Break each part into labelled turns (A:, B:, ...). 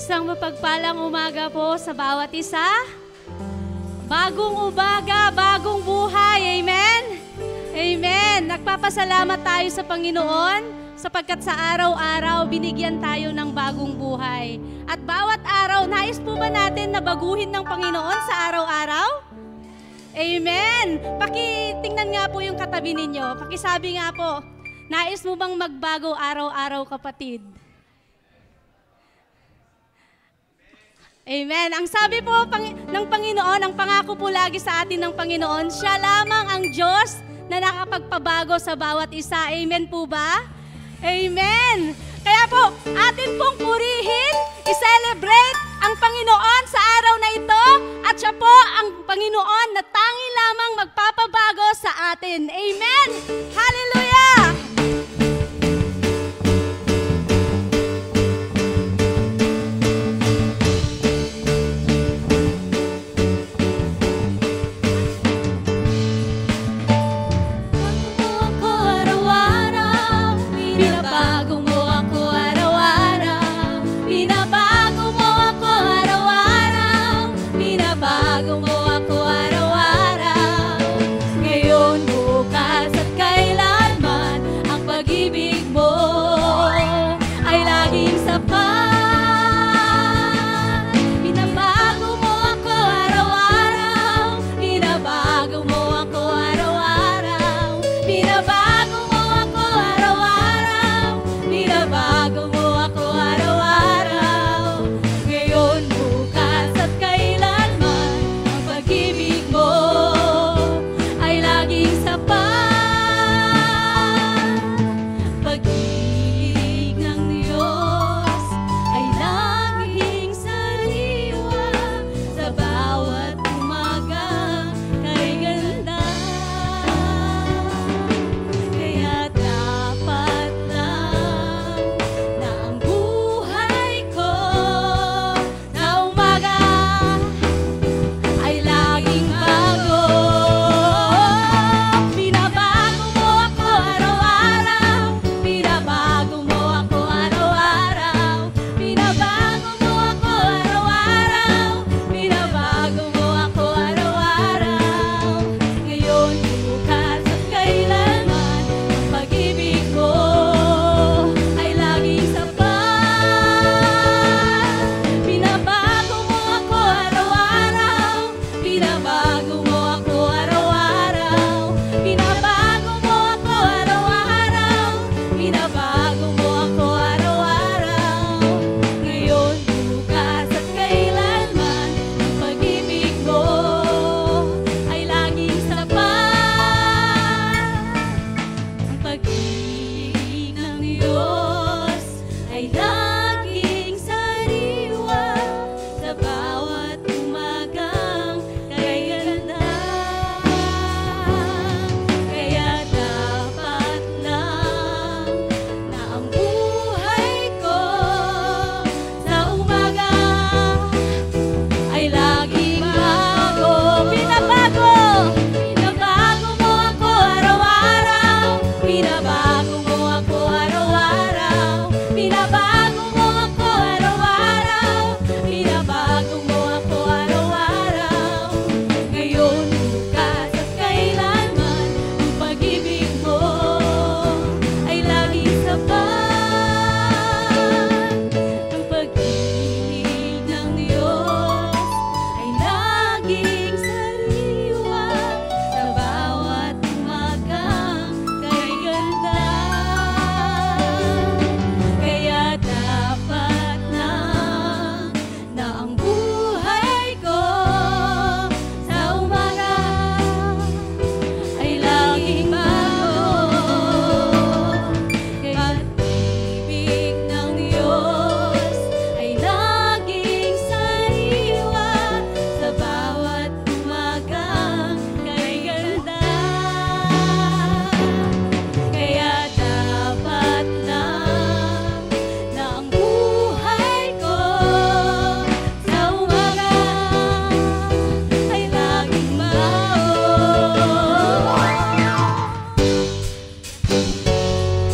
A: Isang mapagpalang umaga po sa bawat isa. Bagong umaga, bagong buhay. Amen? Amen. Nagpapasalamat tayo sa Panginoon sapagkat sa araw-araw binigyan tayo ng bagong buhay. At bawat araw, nais po ba natin na baguhin ng Panginoon sa araw-araw? Amen. Pakitingnan nga po yung katabi ninyo. Pakisabi nga po, nais mo bang magbago araw-araw, kapatid? Amen. Ang sabi po ng Panginoon, ang pangako po lagi sa atin ng Panginoon, siya lamang ang Diyos na nakapagpabago sa bawat isa. Amen po ba? Amen. Kaya po, atin pong purihin, i-celebrate ang Panginoon sa araw na ito at siya po ang Panginoon na tangi lamang magpapabago sa atin. Amen. Hallelujah!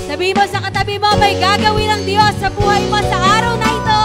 B: Sabihin mo sa katabi mo, may gagawin ang Diyos sa buhay mo sa araw na ito.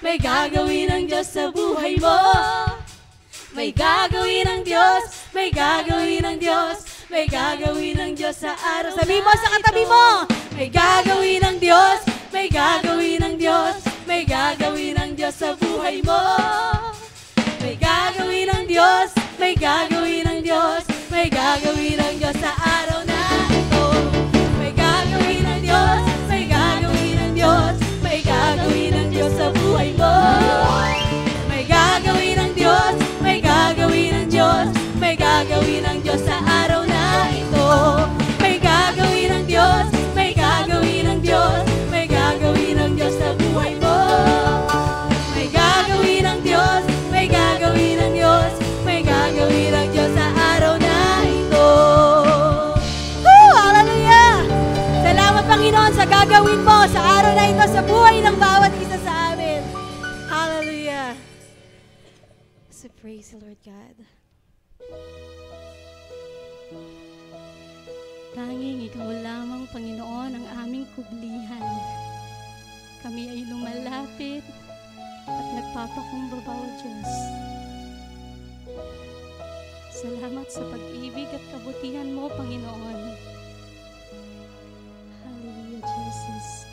A: may gagawin ang Diyos sa buhay mo. May gagawin ang Diyos, may gagawin ang Diyos, may gagawin ang Diyos sa araw. Sabi mo sa katabi mo, may gagawin ang Diyos, may gagawin ang Diyos, may gagawin ang Diyos sa buhay mo. May gagawin ang Diyos, may gagawin ang Diyos, may gagawin ang Diyos sa araw na ito. May gagawin ang Diyos, may gagawin ang Diyos, may gagawin ang Diyos sa buhay mo. May gagawin ang Diyos, may gagawin ang Diyos, may gagawin ang Diyos sa araw na ito. May gagawin ang Diyos, may gagawin ang Diyos, may gagawin ang Diyos sa buhay mo. May gagawin ang Diyos, may gagawin ang Diyos, may gagawin ang Diyos sa araw na ito. Hallelujah! Salamat Panginoon sa gagawin mo sa araw na ito sa buhay ng bawat isa sa amin. Hallelujah! So praise the Lord God. Tanging Ikaw lamang, Panginoon, ang aming kublihan. Kami ay lumalapit at nagpapakumbaba, O Diyos. Salamat sa pag-ibig at kabutihan mo, Panginoon. Hallelujah, Jesus.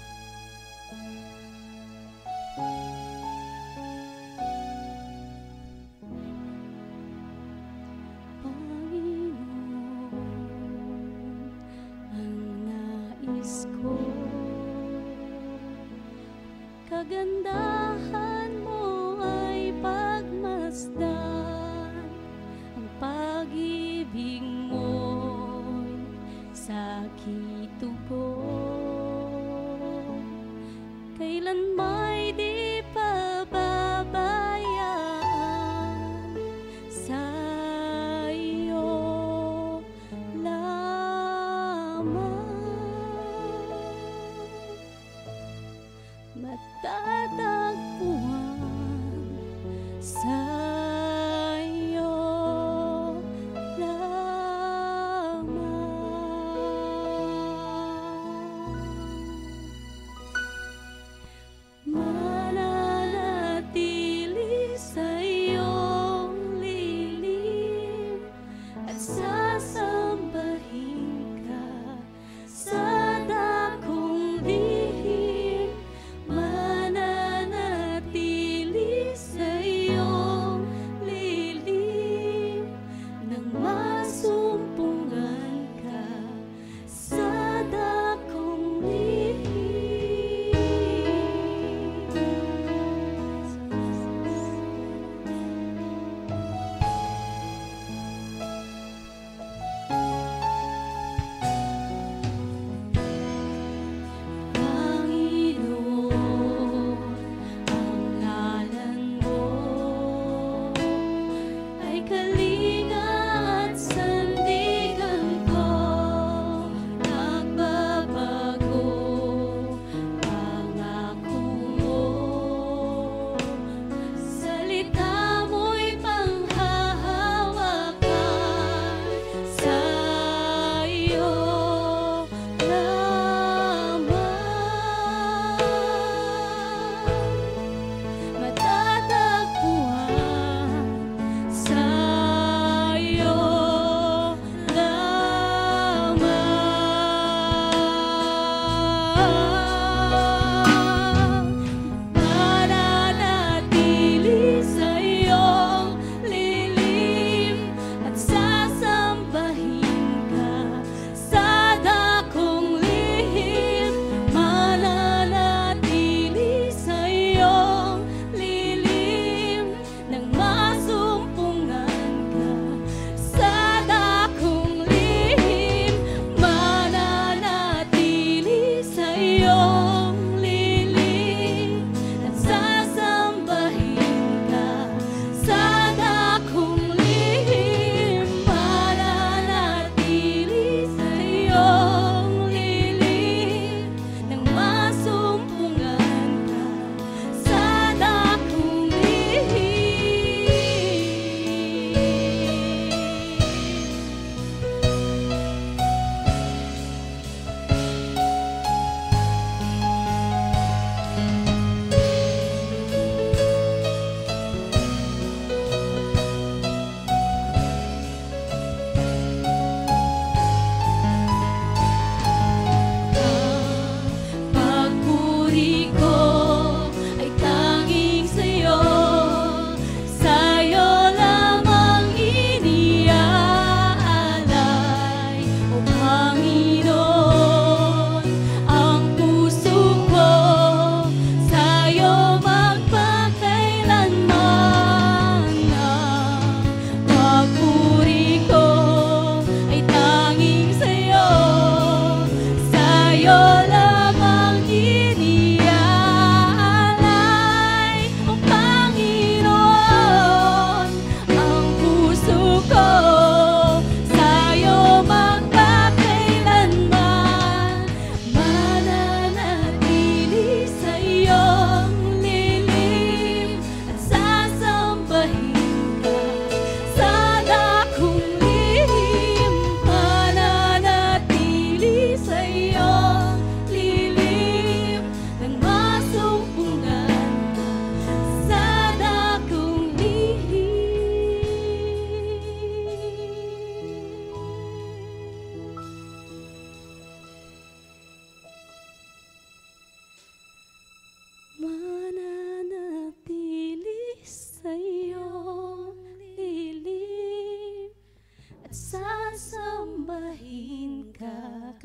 A: Kagandahan mo ay pagmasdan, ang pag-ibig mo'y sakit tugon. Kailan may di pababayaan sa iyo lamang. Matatagpuan sa iyo lamang.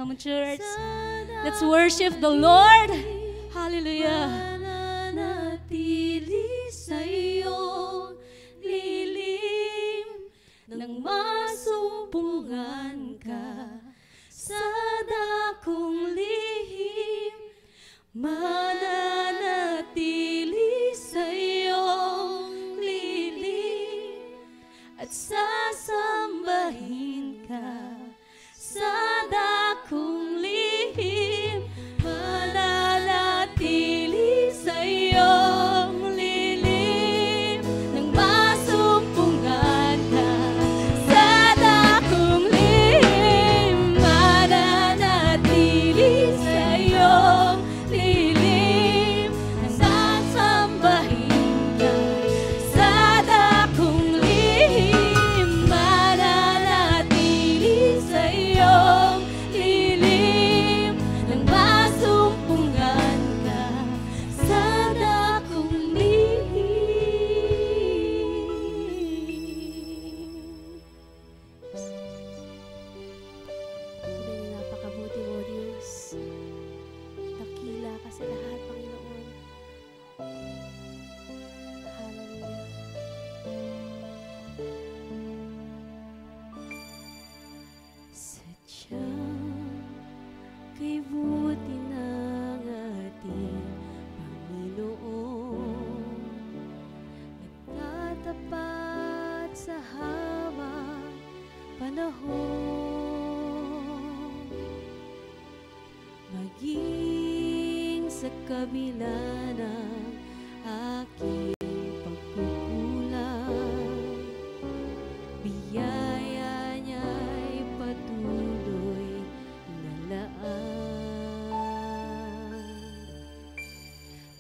A: Come on, church. Let's worship the Lord. Hallelujah.
B: Mananatili sa'yo, lilim nang masumpungan ka sa dakong lihim. Mananatili sa'yo, lilim at sasambahin ka sa dakong lihim. Mananatili sa'yo, lilim nang masumpungan ka sa dakong lihim. Mananatili sa'yo, lilim nang sasambahin ka sa dakong lihim. Mananatili sa'yo, lilim nang masumpungan ka sa dakong
A: Tunay na napakabuti mo, Diyos. Dakila ka sa lahat, Panginoon. Hallelujah.
B: Sadyang kay buti ng ating Panginoon, nagtatapat sa habang panahon, maging sa kabila ng aking pagkukulang. Biyaya niya'y patuloy na laan.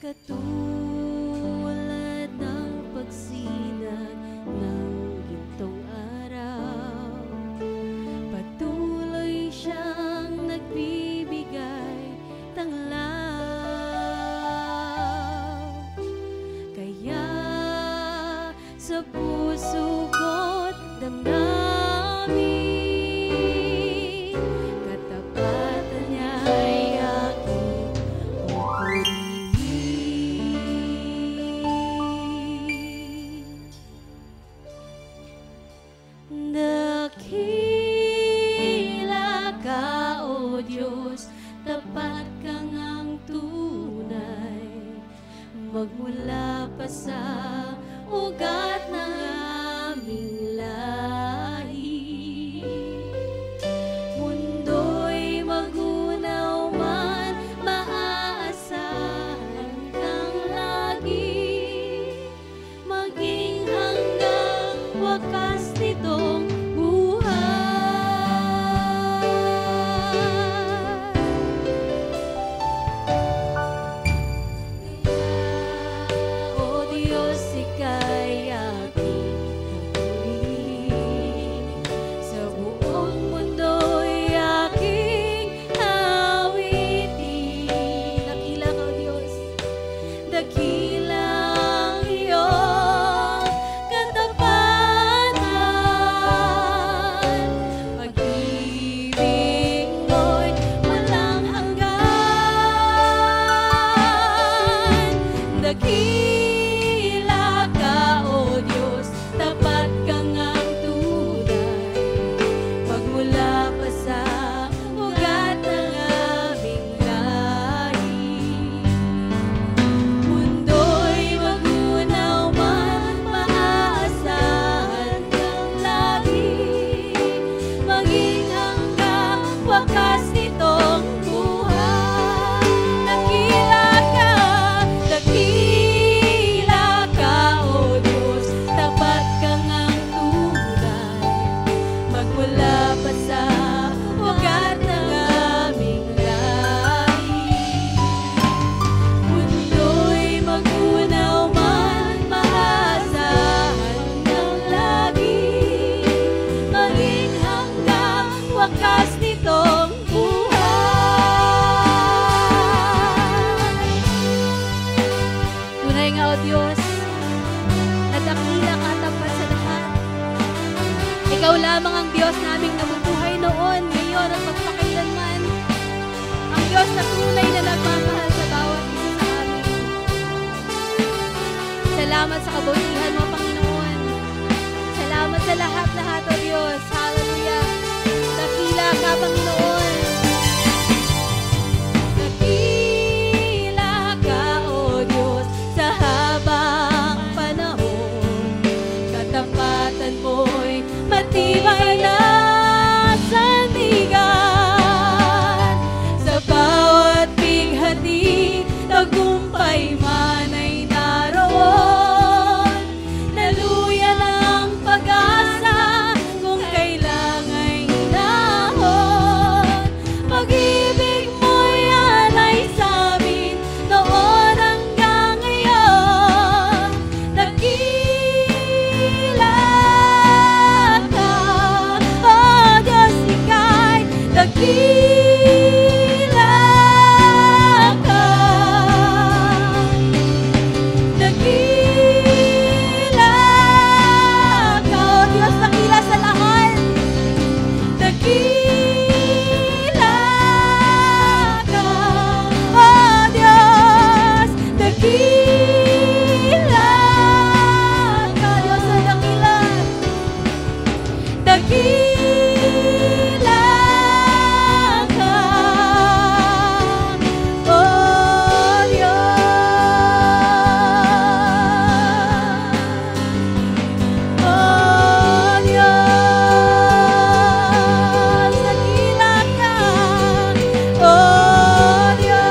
B: Katulad ng pagsinag ng gintong araw, patuloy siyang nagbibigay tanglaw. Kaya sa puso ko't damdamin, katapatan niya'y aking pupurihin. Dakila ka, O Diyos, tapat ka ngang tunay, magmula pa sa ugat ng aming lahi. Mundo'y magunaw man, maaasahan kang lagi, maging hanggang wakas nitong buhay. O Diyos, ika'y aking pagpupuri. Sa buong mundo'y aking awitin. Dakila ka, O Diyos. Dakila ang iyong katapatan. Pag-ibig mo'y walang hanggan. Dakila ka, O Diyos, tapat ka ngang tunay, magmula pa sa ugat ng aming lahi. Mundo'y magunaw man, maaasahan kang lagi, maging hanggang wakas nitong buhay. Dakila ka, O Diyos, tapat ka ngang tunay, magmula pa sa ugat ng aming lahi. Mundo'y magunaw man, maaasahan kang lagi, maging hanggang wakas nitong buhay. Tunay nga, O Diyos, na dakila ka, tapat sa lahat. Ikaw lamang ang Diyos naming nabubuhay noon, ngayon at magpakailanman.
A: Salamat sa kabutihan mo, Panginoon. Salamat sa lahat-lahat, O Diyos. Hallelujah. Dakila ka, Panginoon. Dakila ka, O Diyos, sa habang panahon. Katapatan mo'y matibay na sandigan. Sa bawat bighati, tagumpay man ay naroon. Naluyan ang pag-asa kung kailang ay hinahon. Pag-ibig mo'y alay sa amin noon hanggang ngayon. Dakila ka, O Diyos, ika'y dakila ka. Dakila ka, O Diyos, dakila sa lahat. Dakila ka, O Diyos, dakila ka, Diyos na dakila. Dakila ka, O Diyos. O Diyos, dakila ka, O Diyos.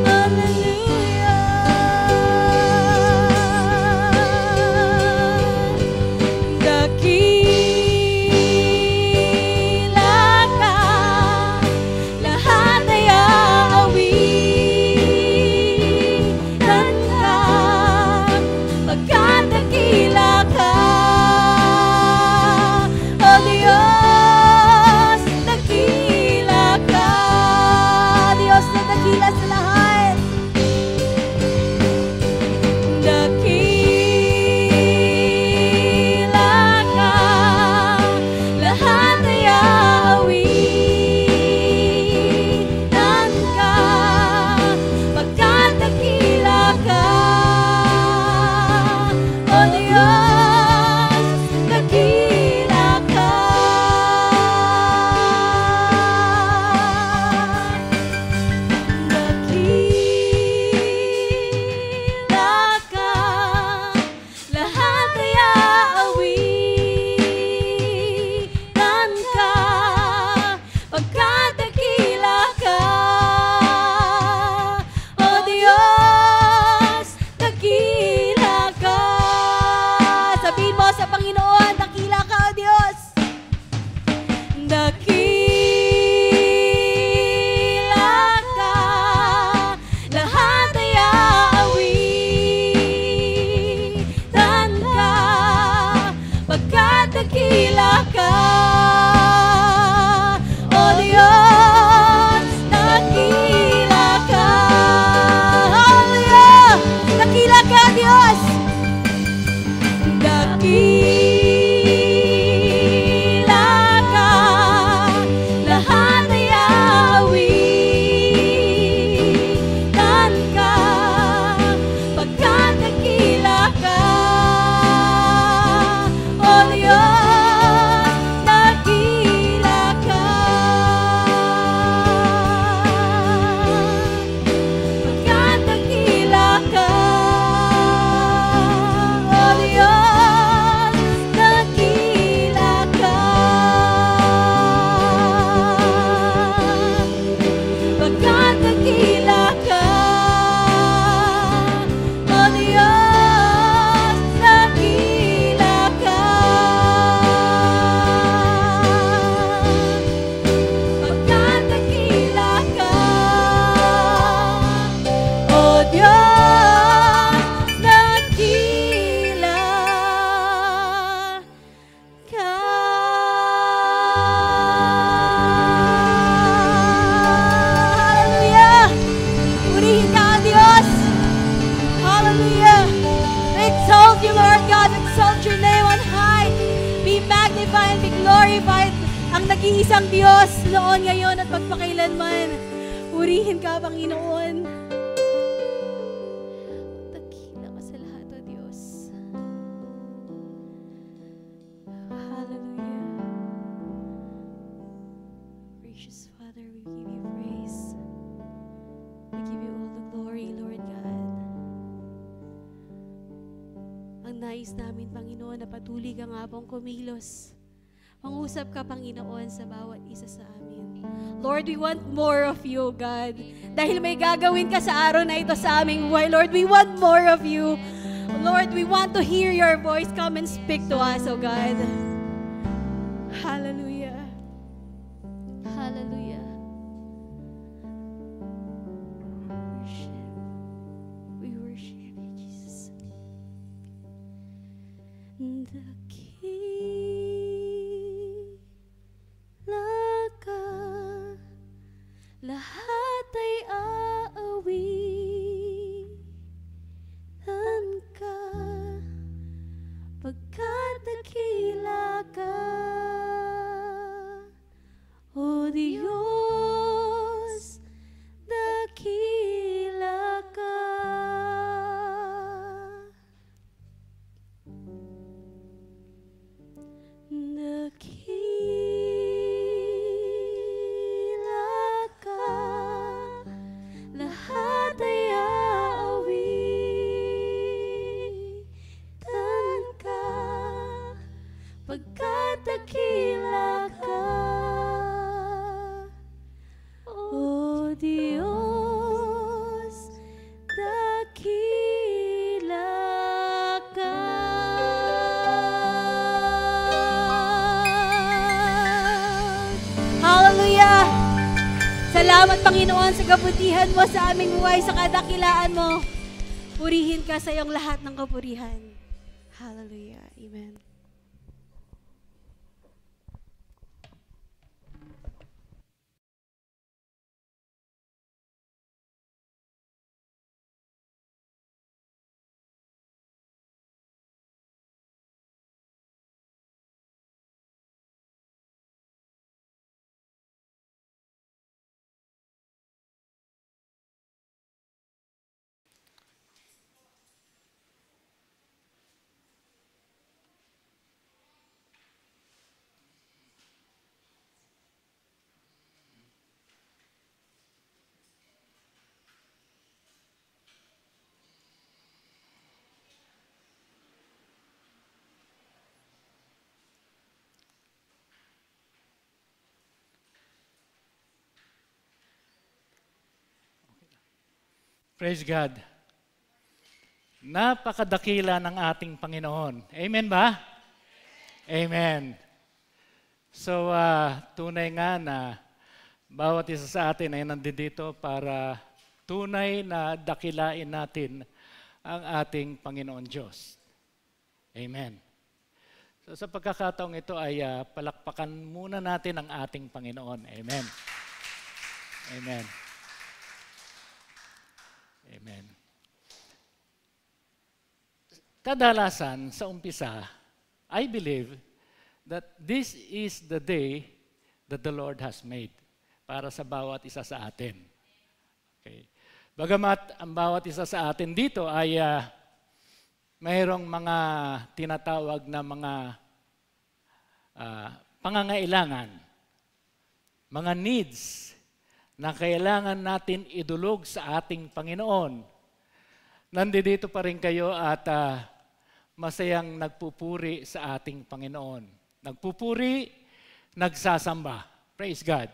A: Hallelujah. Dakila ka, lahat ay aawitan ka. Pagkat dakila ka, O Diyos, dakila ka. Diyos na dakila sa lahat. Dakila ka, lahat ay aawitan ka. Pagkat dakila ka, O Diyos, dakila ka. Dakila ka, lahat ay aawitan ka. Pagkat dakila ka, O Diyos, dakila ka. Sabihin mo sa Panginoon, dakila ka, O Diyos. Dakila ka, lahat ay aawitan ka. Pagkat dakila ka, O Diyos, dakila ka. Hallelujah! Dakila ka, Diyos. Dakila ka, lahat ay aawitan ka. Pagkat dakila ka, O Diyos, dakila ka. Pagkat dakila ka, O Diyos, dakila ka. Pagkat dakila ka, O Diyos, dakila ka. Pagkat dakila ka, O Diyos, dakila ka. Hallelujah! Purihin ka, O Diyos. Hallelujah! Exalt you, Lord God. Exalt your name on high. Be magnified and be glorified ang nag-iisang Diyos noon, ngayon at magpakailanman. Purihin ka, Panginoon.
B: Dakila ka sa lahat, O Diyos.
A: Hallelujah. Gracious Father, we give you praise. We give you all the glory, Lord God. Ang nais namin, Panginoon, na patuloy ka nga pong kumilos. Mangusap ka, Panginoon, sa bawat isa sa amin. Lord, we want more of you, God. Dahil may gagawin ka sa araw na ito sa aming buhay, Lord, we want more of you. Lord, we want to hear your voice. Come and speak to us, oh God. Hallelujah.
B: Hallelujah.
A: Worship. We worship you, Jesus. Dakila ka, lahat ay aawitan ka, pagkat dakila ka, O Diyos, dakila ka. Dakila ka, lahat ay aawitan ka, pagkat dakila ka, O Diyos, dakila ka. Hallelujah! Salamat, Panginoon, sa kabutihan mo sa aming buhay, sa kadakilaan mo. Purihin ka sa iyong lahat ng kapurihan. Hallelujah. Amen.
C: Praise God. Napakadakila ng ating Panginoon. Amen ba? Amen. So, tunay nga na bawat isa sa atin ay nandito para tunay na dakilain natin ang ating Panginoon Diyos. Amen. So, sa pagkakataong ito ay palakpakan muna natin ang ating Panginoon. Amen. Amen. Amen. Kadalasan sa umpisa, I believe that this is the day that the Lord has made para sa bawat isa sa atin. Okay. Bagamat ang bawat isa sa atin dito ay mayroong mga tinatawag na mga pangangailangan, mga needs na kailangan natin idulog sa ating Panginoon. Nandito pa rin kayo at masayang nagpupuri sa ating Panginoon. Nagpupuri, nagsasamba. Praise God.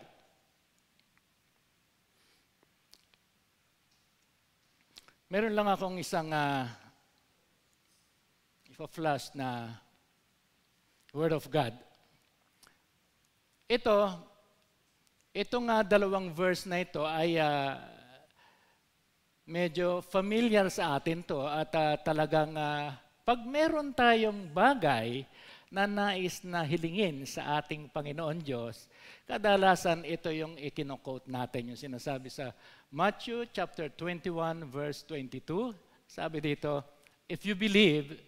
C: Meron lang akong isang ipa-flash na Word of God. Itong dalawang verse na ito ay medyo familiar sa atin to at talagang pag meron tayong bagay na nais na hilingin sa ating Panginoon Diyos, kadalasan ito yung ikinoquote natin, yung sinasabi sa Matthew chapter 21 verse 22. Sabi dito, if you believe,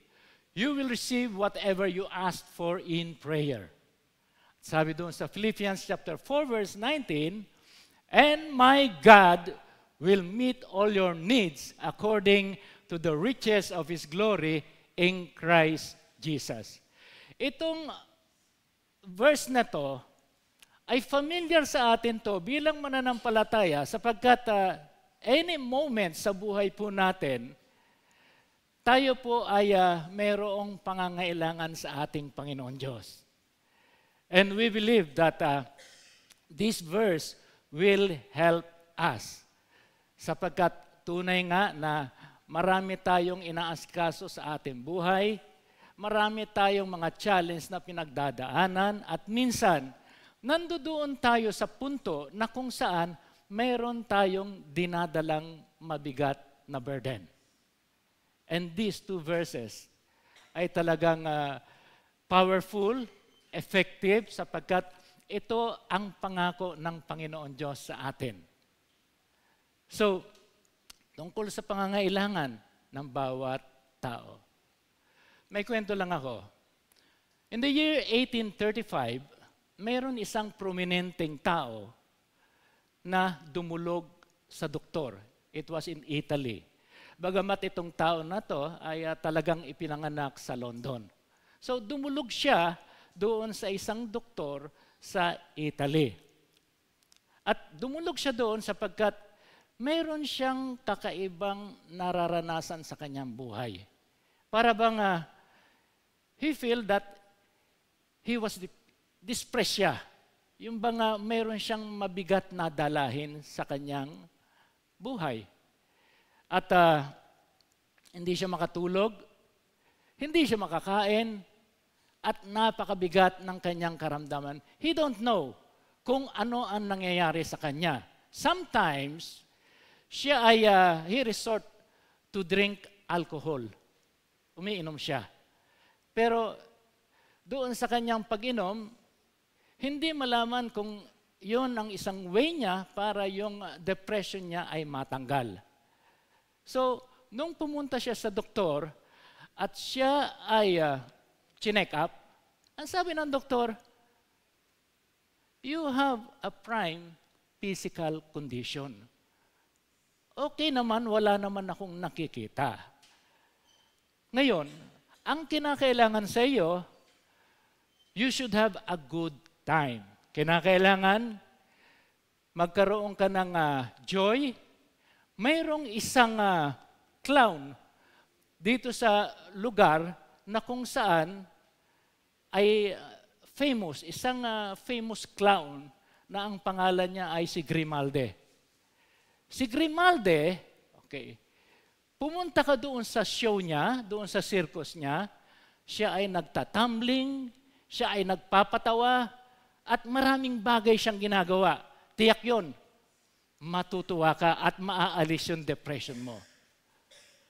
C: you will receive whatever you ask for in prayer. Sabi doon sa Philippians chapter 4 verse 19, And my God will meet all your needs according to the riches of His glory in Christ Jesus. Itong verse na to ay familiar sa atin to bilang mananampalataya sapagkat any moment sa buhay po natin, tayo po ay mayroong pangangailangan sa ating Panginoon Diyos. And we believe that this verse will help us sapagkat tunay nga na marami tayong inaasikaso sa ating buhay, marami tayong mga challenge na pinagdadaanan at minsan nandoon tayo sa punto na kung saan mayroon tayong dinadalang mabigat na burden. And these two verses ay talagang powerful, effective sapagkat ito ang pangako ng Panginoon Diyos sa atin. So, tungkol sa pangangailangan ng bawat tao. May kwento lang ako. In the year 1835, mayroon isang prominenteng tao na dumulog sa doktor. It was in Italy. Bagamat itong tao na to ay talagang ipinanganak sa London. So dumulog siya doon sa isang doktor sa Italy. At dumulog siya doon sapagkat mayroon siyang kakaibang nararanasan sa kanyang buhay. Para bang he feel that he was dispresya. Yung bang mayroon siyang mabigat na dalahin sa kanyang buhay. At hindi siya makatulog, hindi siya makakain, at napakabigat ng kanyang karamdaman. He don't know kung ano ang nangyayari sa kanya. Sometimes, he resort to drink alcohol. Umiinom siya. Pero doon sa kanyang pag-inom, hindi malaman kung yon ang isang way niya para yung depression niya ay matanggal. So, nung pumunta siya sa doktor at siya ay chinek up, ang sabi ng doktor, you have a prime physical condition. Okay naman, wala naman akong nakikita. Ngayon, ang kinakailangan sa iyo, you should have a good time. Kinakailangan magkaroon ka ng joy. Mayroong isang clown dito sa lugar na kung saan ay famous, isang famous clown na ang pangalan niya ay si Grimaldi. Si Grimaldi, okay, pumunta ka doon sa show niya, doon sa circus niya, siya ay nagtatumbling, siya ay nagpapatawa, at maraming bagay siyang ginagawa. Tiyak yun, matutuwa ka at maaalis yung depression mo.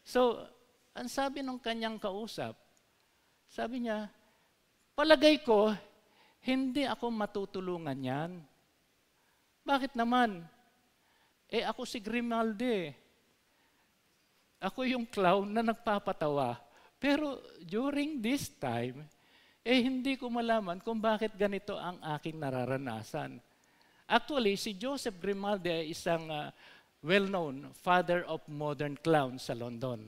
C: So, ang sabi ng kanyang kausap, sabi niya, palagay ko, hindi ako matutulungan yan. Bakit naman? Ako si Grimaldi. Ako yung clown na nagpapatawa. Pero during this time, hindi ko malaman kung bakit ganito ang aking nararanasan. Actually, si Joseph Grimaldi ay isang well-known father of modern clowns sa London.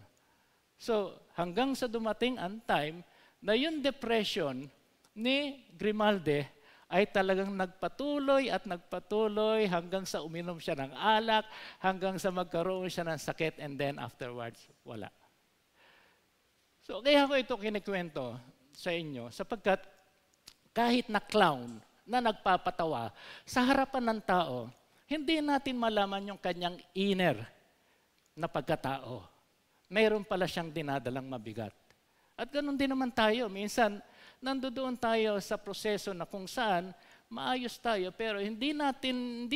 C: So, hanggang sa dumating ang time na yung depression ni Grimaldi ay talagang nagpatuloy at nagpatuloy hanggang sa uminom siya ng alak, hanggang sa magkaroon siya ng sakit, and then afterwards, wala. So, kaya ko ito kinikwento sa inyo sapagkat kahit na clown na nagpapatawa sa harapan ng tao, hindi natin malaman yung kanyang inner na pagkatao. Mayroon pala siyang dinadalang mabigat. At ganoon din naman tayo. Minsan, nandoon tayo sa proseso na kung saan maayos tayo, pero hindi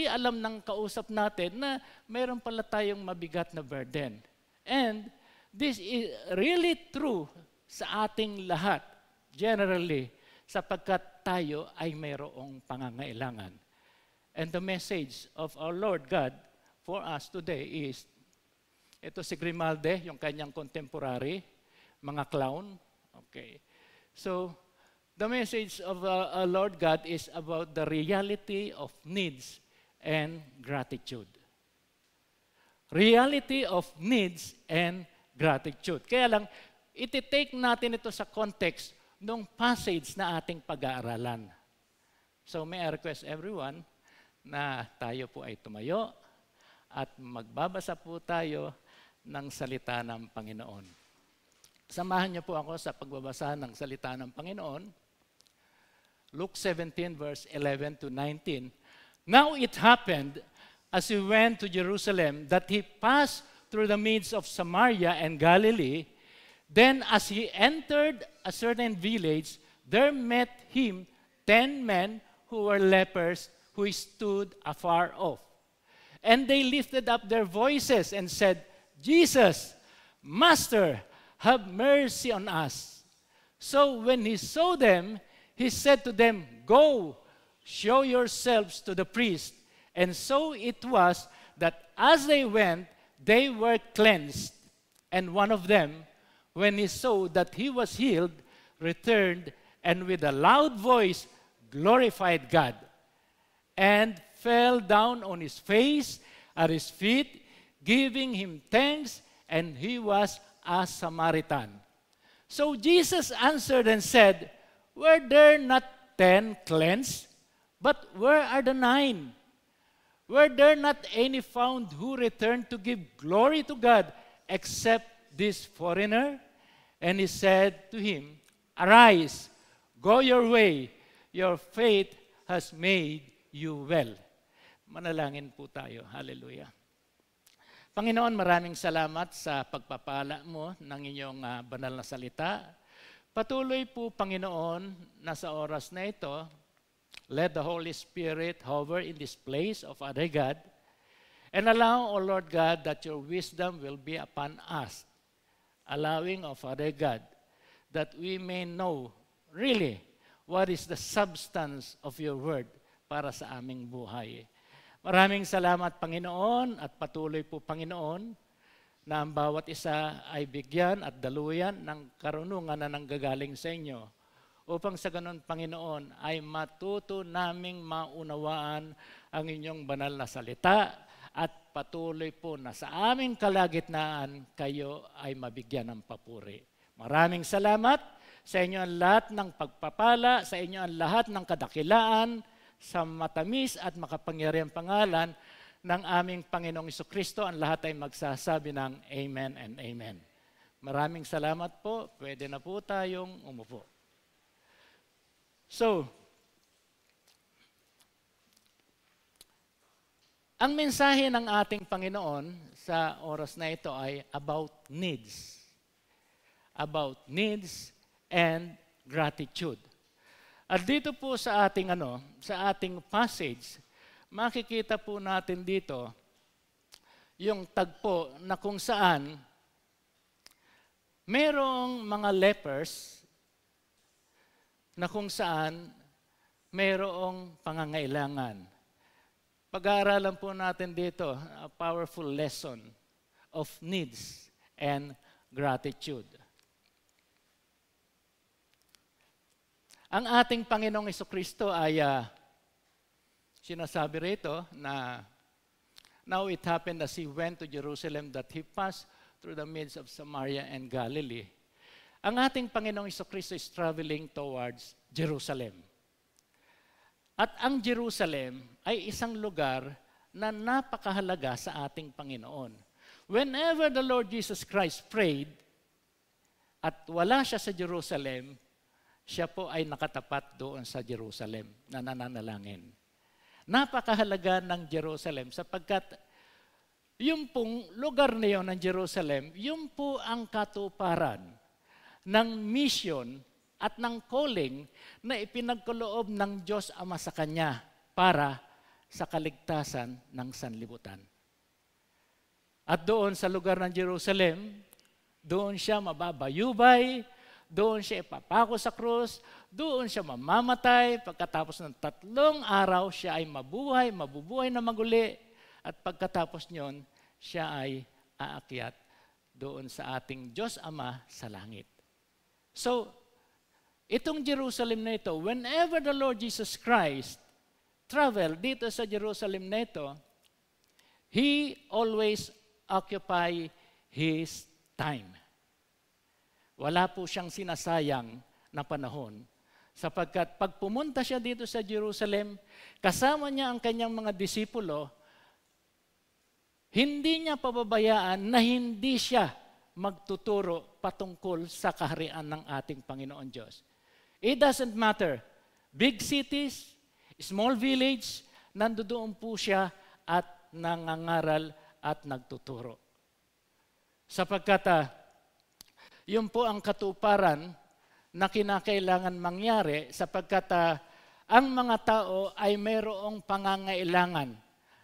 C: alam ng kausap natin na mayroon pala tayong mabigat na burden. And this is really true sa ating lahat, generally, sapagkat tayo ay mayroong pangangailangan. And the message of our Lord God for us today is, ito si Grimaldi, yung kanyang contemporary, mga clown. Okay. So, the message of our Lord God is about the reality of needs and gratitude. Reality of needs and gratitude. Kaya lang, iti-take natin ito sa context ng passage na ating pag-aaralan. So may I request everyone na tayo po ay tumayo at magbabasa po tayo ng salita ng Panginoon. Samahan niyo po ako sa pagbabasa ng salita ng Panginoon. Luke 17 verse 11 to 19. Now it happened as he went to Jerusalem that he passed through the midst of Samaria and Galilee. Then as he entered a certain village, there met him 10 men who were lepers who stood afar off. And they lifted up their voices and said, Jesus, Master, have mercy on us. So when he saw them, he said to them, Go, show yourselves to the priest. And so it was that as they went, they were cleansed. And one of them, when he saw that he was healed, returned and with a loud voice glorified God, and fell down on his face at his feet, giving him thanks, and he was a Samaritan. So Jesus answered and said, Were there not 10 cleansed? But where are the 9? Were there not any found who returned to give glory to God except this foreigner? And he said to him, Arise, go your way, your faith has made you well. Manalangin po tayo. Hallelujah. Panginoon, maraming salamat sa pagpapala mo ng inyong banal na salita. Patuloy po, Panginoon, na sa oras na ito, let the Holy Spirit hover in this place of Father God, and allow, O Lord God, that your wisdom will be upon us, allowing, O Father God, that we may know really what is the substance of your word para sa aming buhay. Maraming salamat, Panginoon, at patuloy po, Panginoon, na ang bawat isa ay bigyan at daluyan ng karunungan na nanggagaling sa inyo, upang sa ganon, Panginoon, ay matuto naming maunawaan ang inyong banal na salita at patuloy po na sa aming kalagitnaan kayo ay mabigyan ng papuri. Maraming salamat sa inyo ang lahat ng pagpapala, sa inyo ang lahat ng kadakilaan, sa matamis at makapangyarihang pangalan ng aming Panginoong Jesucristo, ang lahat ay magsasabi ng Amen and Amen. Maraming salamat po. Pwede na po tayong umupo. So, ang mensahe ng ating Panginoon sa oras na ito ay about needs. About needs and gratitude. At dito po sa ating sa ating passage, makikita po natin dito yung tagpo na kung saan merong mga lepers na kung saan merong pangangailangan. Pag-aaralan po natin dito a powerful lesson of needs and gratitude. Ang ating Panginoong Jesucristo ay sinasabi rito na now it happened as he went to Jerusalem that he passed through the midst of Samaria and Galilee. Ang ating Panginoong Jesucristo is traveling towards Jerusalem. At ang Jerusalem ay isang lugar na napakahalaga sa ating Panginoon. Whenever the Lord Jesus Christ prayed at wala siya sa Jerusalem, siya po ay nakatapat doon sa Jerusalem na nananalangin. Napakahalaga ng Jerusalem sapagkat yung pong lugar na yun ng Jerusalem, yung po ang katuparan ng mission at ng calling na ipinagkaloob ng Diyos Ama sa Kanya para sa kaligtasan ng sanlibutan. At doon sa lugar ng Jerusalem, doon siya mababayubay, doon siya ipapako sa krus, doon siya mamamatay, pagkatapos ng 3 araw, siya ay mabubuhay na maguli, at pagkatapos nyon, siya ay aakyat doon sa ating Diyos Ama sa langit. So, itong Jerusalem na ito, whenever the Lord Jesus Christ travel dito sa Jerusalem na ito, he always occupy his time. Wala po siyang sinasayang na panahon sapagkat pag pumunta siya dito sa Jerusalem, kasama niya ang kanyang mga disipulo, hindi niya pababayaan na hindi siya magtuturo patungkol sa kaharian ng ating Panginoon Diyos. It doesn't matter. Big cities, small village, nandoon po siya at nangangaral at nagtuturo. Sapagkat yun po ang katuparan na kinakailangan mangyari sapagkat ang mga tao ay mayroong pangangailangan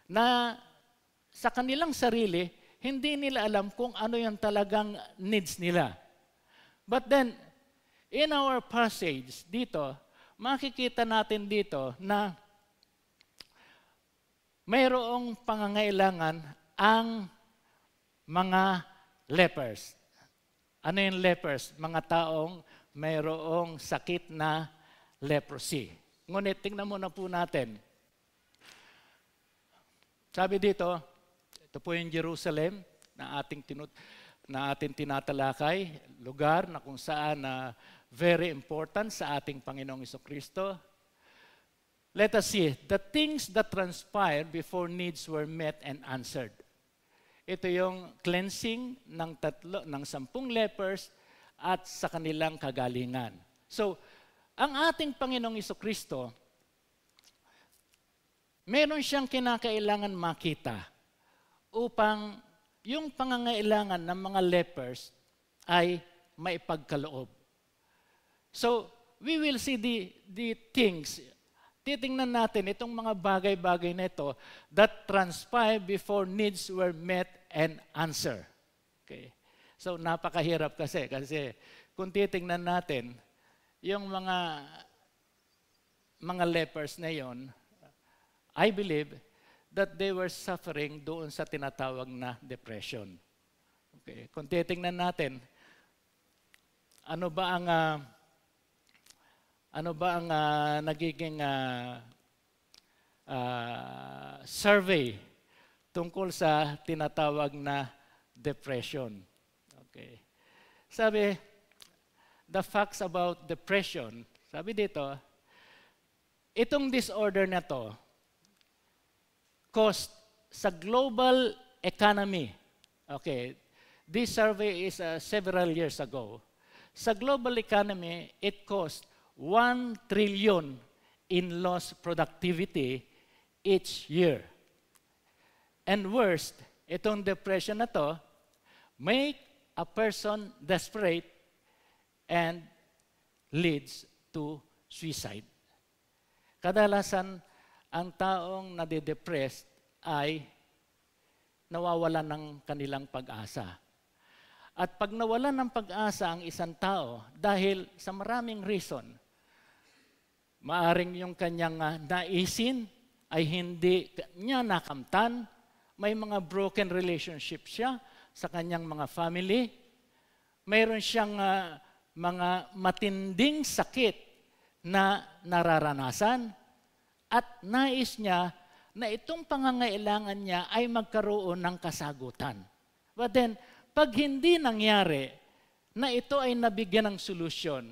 C: na sa kanilang sarili, hindi nila alam kung ano yung talagang needs nila. But then, in our passage dito, makikita natin dito na mayroong pangangailangan ang mga lepers. Ano yung lepers? Mga taong mayroong sakit na leprosy. Ngunit tingnan muna po natin. Sabi dito, ito po yung Jerusalem na ating tinatalakay, lugar na kung saan very important sa ating Panginoong Jesucristo. Let us see, the things that transpired before needs were met and answered. Ito yung cleansing ng 10 lepers at sa kanilang kagalingan. So, ang ating Panginoong Jesucristo, meron siyang kinakailangan makita upang yung pangangailangan ng mga lepers ay maipagkaloob. So, we will see the things. Titingnan natin itong mga bagay-bagay na ito that transpired before needs were met and answered. Okay. So, napakahirap kasi kung titingnan natin, yung mga lepers na yon, I believe that they were suffering doon sa tinatawag na depression. Okay. Kung titingnan natin, ano ba ang nagiging survey tungkol sa tinatawag na depression? Okay. Sabi, the facts about depression, sabi dito, itong disorder na to, cost sa global economy, okay, this survey is several years ago. Sa global economy, it cost 1 trillion in lost productivity each year. And worst, itong depression na to, make a person desperate and leads to suicide. Kadalasan, ang taong nade-depressed ay nawawalan ng kanilang pag-asa. At pag nawalan ng pag-asa ang isang tao, dahil sa maraming reason, maaring yung kanyang naisin ay hindi niya nakamtan, may mga broken relationship siya sa kanyang mga family, mayroon siyang mga matinding sakit na nararanasan, at nais niya na itong pangangailangan niya ay magkaroon ng kasagutan. But then, pag hindi nangyari na ito ay nabigyan ng solusyon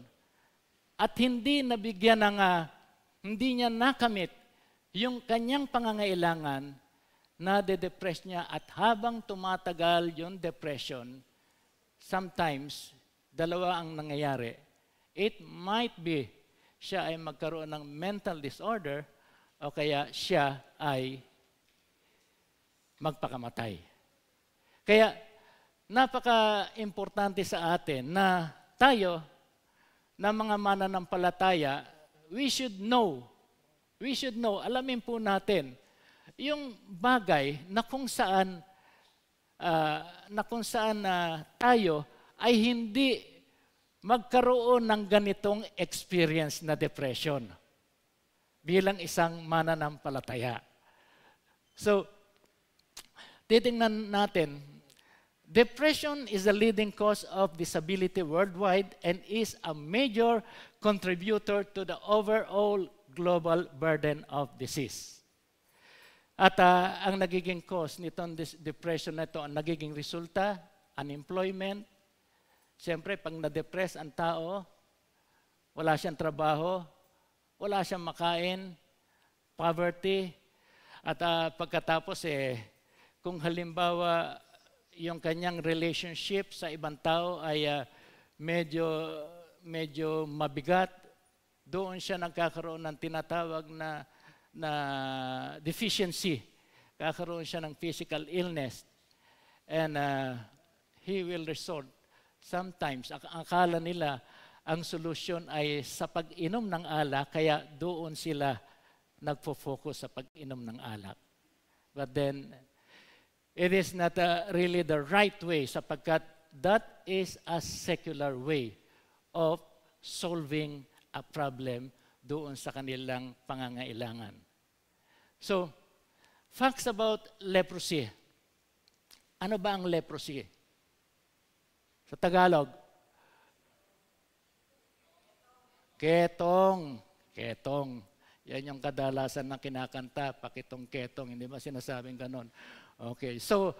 C: at hindi nabigyan ng, hindi niya nakamit yung kanyang pangangailangan, na de-depress niya at habang tumatagal yung depression, sometimes, dalawa ang nangyayari. It might be siya ay magkaroon ng mental disorder o kaya siya ay magpakamatay. Kaya napaka-importante sa atin na tayo, na mga mananampalataya, we should know, alamin po natin, yung bagay na kung saan tayo ay hindi magkaroon ng ganitong experience na depression bilang isang mananampalataya. So, titingnan natin, depression is the leading cause of disability worldwide and is a major contributor to the overall global burden of disease. At ang nagiging cause nitong depression na ito, ang nagiging resulta, unemployment. Siyempre, pag na-depress ang tao, wala siyang trabaho, wala siyang makain, poverty. At pagkatapos, kung halimbawa yung kanyang relationship sa ibang tao ay medyo mabigat, doon siya nagkakaroon ng tinatawag na deficiency. Kakaroon siya ng physical illness. And he will resort. Sometimes, akala nila ang solusyon ay sa pag-inom ng alak, kaya doon sila nagfo-focus sa pag-inom ng alak. But then, it is not really the right way sapagkat that is a secular way of solving a problem doon sa kanilang pangangailangan. So, facts about leprosy. Ano ba ang leprosy? Sa Tagalog, ketong. Ketong. Yan yung kadalasan na kinakanta, pakitong ketong. Hindi ba sinasabing ganon? Okay, so,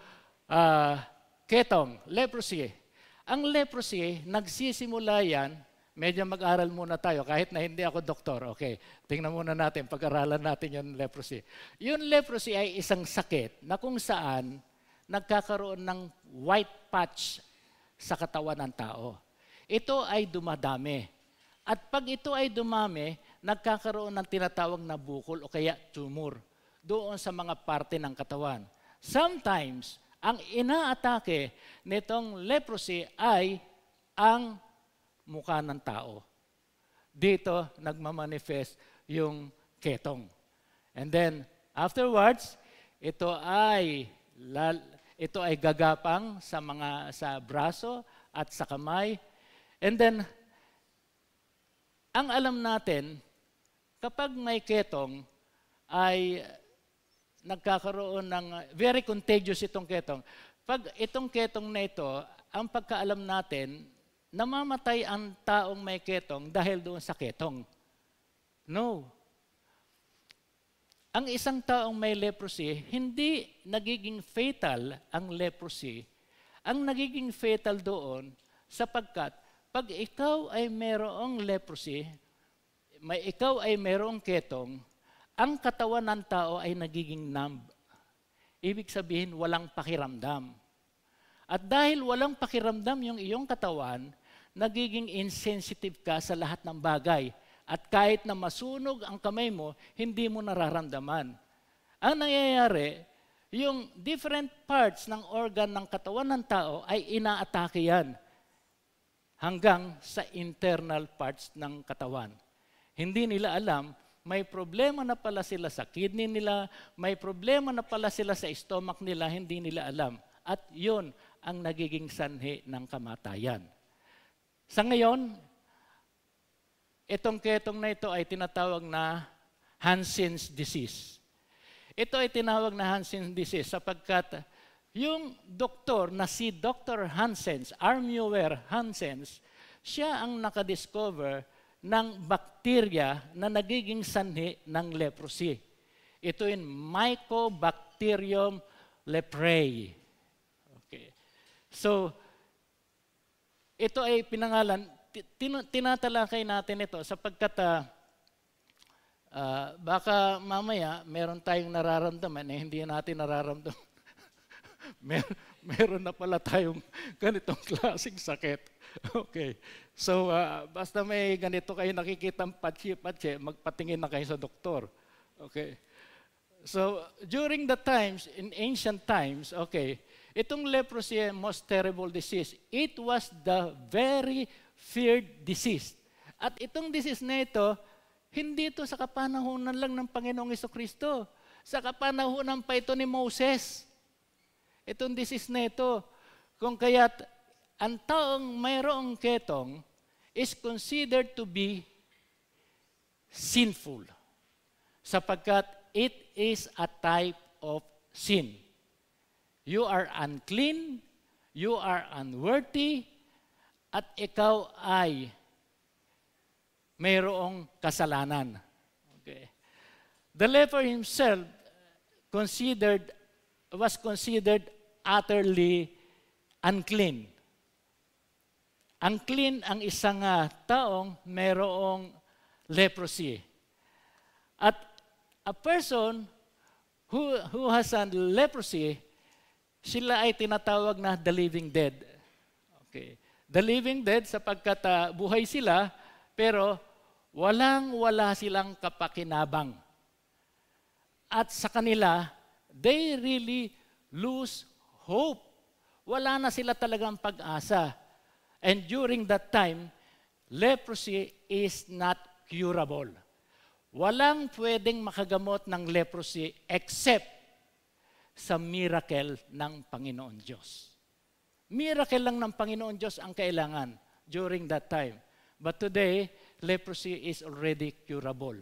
C: ketong, leprosy. Ang leprosy, nagsisimula yan. Medyo mag-aral muna tayo, kahit na hindi ako doktor. Okay, tingnan muna natin, pag-aralan natin yung leprosy. Yung leprosy ay isang sakit na kung saan nagkakaroon ng white patch sa katawan ng tao. Ito ay dumadami. At pag ito ay dumami, nagkakaroon ng tinatawag na bukol o kaya tumor doon sa mga parte ng katawan. Sometimes, ang inaatake nitong leprosy ay ang mukha ng tao. Dito, nagmamanifest yung ketong. And then, afterwards, ito ay gagapang sa braso at sa kamay. And then, ang alam natin, kapag may ketong, ay nagkakaroon ng, very contagious itong ketong. Pag itong ketong na ito, ang pagkaalam natin, namamatay ang taong may ketong dahil doon sa ketong. No. Ang isang taong may leprosy, hindi nagiging fatal ang leprosy. Ang nagiging fatal doon sapagkat pag ikaw ay mayroong leprosy, ikaw ay mayroong ketong, ang katawan ng tao ay nagiging numb. Ibig sabihin, walang pakiramdam. At dahil walang pakiramdam yung iyong katawan, nagiging insensitive ka sa lahat ng bagay. At kahit na masunog ang kamay mo, hindi mo nararamdaman. Ang nangyayari, yung different parts ng organ ng katawan ng tao ay inaatake yan hanggang sa internal parts ng katawan. Hindi nila alam, may problema na pala sila sa kidney nila, may problema na pala sila sa stomach nila, hindi nila alam. At yun ang nagiging sanhi ng kamatayan. Sa ngayon, itong ketong na ito ay tinatawag na Hansen's disease. Ito ay tinawag na Hansen's disease sapagkat yung doktor na si Dr. Hansen's, Armeuer Hansen's, siya ang nakadiscover ng bakterya na nagiging sanhi ng leprosy. Ito yung Mycobacterium leprae. Okay. So, ito ay pinangalan, tinatalakay natin ito sapagkat baka mamaya meron tayong nararamdaman na hindi natin nararamdaman. meron na pala tayong ganitong klaseng sakit. Okay. So, basta may ganito kayo nakikitang patsi-patsi, magpatingin na kayo sa doktor. Okay. So, during the times, in ancient times, okay, itong leprosy, most terrible disease, it was the very feared disease. At itong disease na ito, hindi ito sa kapanahunan lang ng Panginoong Jesucristo. Sa kapanahunan pa ito ni Moses. Itong disease na ito. Kung kaya't ang taong mayroong ketong is considered to be sinful. Sapagkat it is a type of sin. You are unclean, you are unworthy, at ikaw ay mayroong kasalanan. Okay. The leper himself was considered utterly unclean. Unclean ang isang taong mayroong leprosy. At a person who has a leprosy, sila ay tinatawag na the living dead. Okay. The living dead sapagkat buhay sila, pero wala silang kapakinabang. At sa kanila, they really lose hope. Wala na sila talagang pag-asa. And during that time, leprosy is not curable. Walang pwedeng makagamot ng leprosy except sa miracle ng Panginoon Diyos. Miracle lang ng Panginoon Diyos ang kailangan during that time. But today, leprosy is already curable.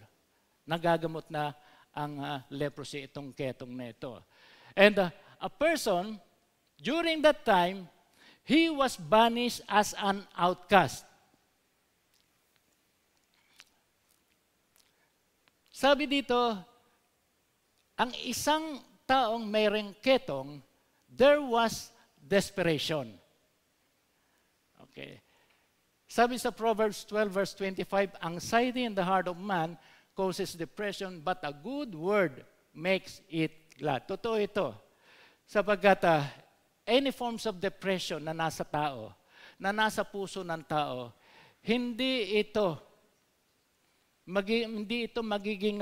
C: Nagagamot na ang leprosy itong ketong na ito. And a person, during that time, he was banished as an outcast. Sabi dito, ang isang taong mayroong ketong, there was desperation. Okay. Sabi sa Proverbs 12 verse 25, anxiety in the heart of man causes depression, but a good word makes it glad. Totoo ito. Sapagkat any forms of depression na nasa tao, na nasa puso ng tao, hindi ito magiging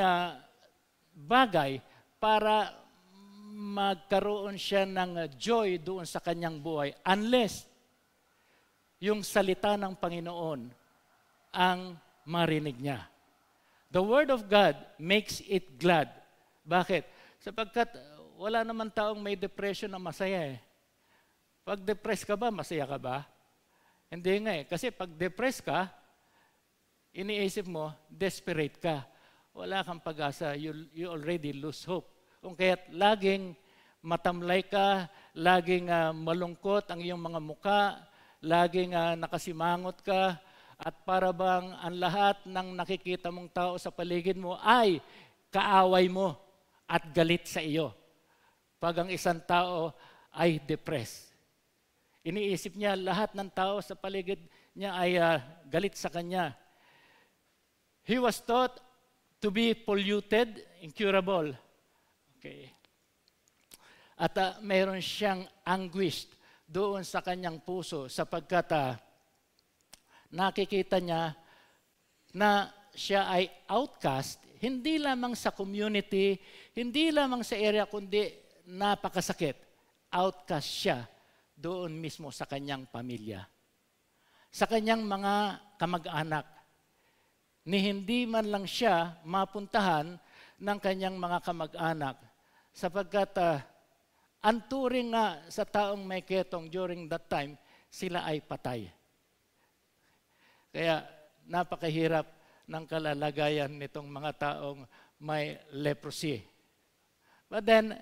C: bagay para magkaroon siya ng joy doon sa kanyang buhay unless yung salita ng Panginoon ang marinig niya. The Word of God makes it glad. Bakit? Sapagkat wala naman taong may depression na masaya eh. Pag depressed ka ba, masaya ka ba? Hindi nga eh. Kasi pag depressed ka, iniisip mo, desperate ka. Wala kang pag-asa. You already lose hope. Kung kaya't laging matamlay ka, laging malungkot ang iyong mga muka, laging nakasimangot ka, at para bang ang lahat ng nakikita mong tao sa paligid mo ay kaaway mo at galit sa iyo. Pag ang isang tao ay depressed. Iniisip niya lahat ng tao sa paligid niya ay galit sa kanya. He was thought to be polluted, incurable. Okay. At mayroon siyang anguish doon sa kanyang puso sapagkat nakikita niya na siya ay outcast, hindi lamang sa community, hindi lamang sa area, kundi napakasakit. Outcast siya doon mismo sa kanyang pamilya. Sa kanyang mga kamag-anak. Ni hindi man lang siya mapuntahan ng kanyang mga kamag-anak sapagkat ang turing nga sa taong may ketong during that time, sila ay patay. Kaya napakahirap ng kalalagayan nitong mga taong may leprosy. But then,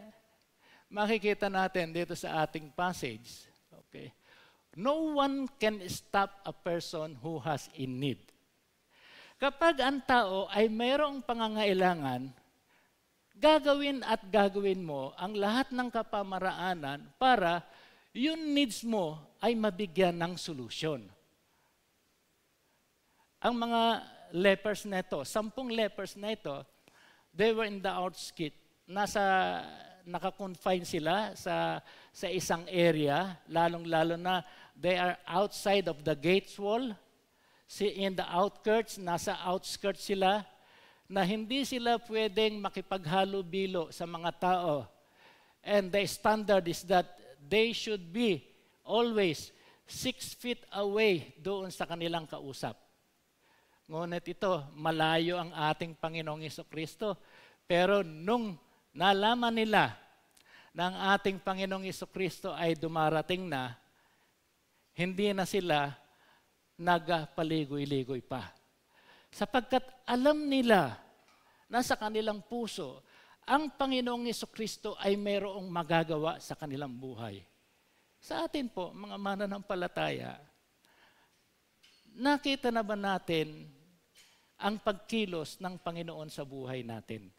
C: makikita natin dito sa ating passage, okay, no one can stop a person who has in need. Kapag ang tao ay mayroong pangangailangan, gagawin mo ang lahat ng kapamaraanan para yung needs mo ay mabigyan ng solusyon. Ang mga lepers na ito, 10 lepers na ito, they were in the outskirts. Naka-confine sila sa isang area, lalong-lalo na they are outside of the gates wall. In the outskirts, nasa outskirts sila, na hindi sila pwedeng makipaghalo-bilo sa mga tao. And the standard is that they should be always 6 feet away doon sa kanilang kausap. Ngunit ito, malayo ang ating Panginoong Jesucristo. Pero nung nalaman nila na ang ating Panginoong Jesucristo ay dumarating na, hindi na sila nagpaligoy-ligoy pa. Sapagkat alam nila na sa kanilang puso, ang Panginoong Jesucristo ay mayroong magagawa sa kanilang buhay. Sa atin po, mga mananampalataya, nakita na ba natin ang pagkilos ng Panginoon sa buhay natin.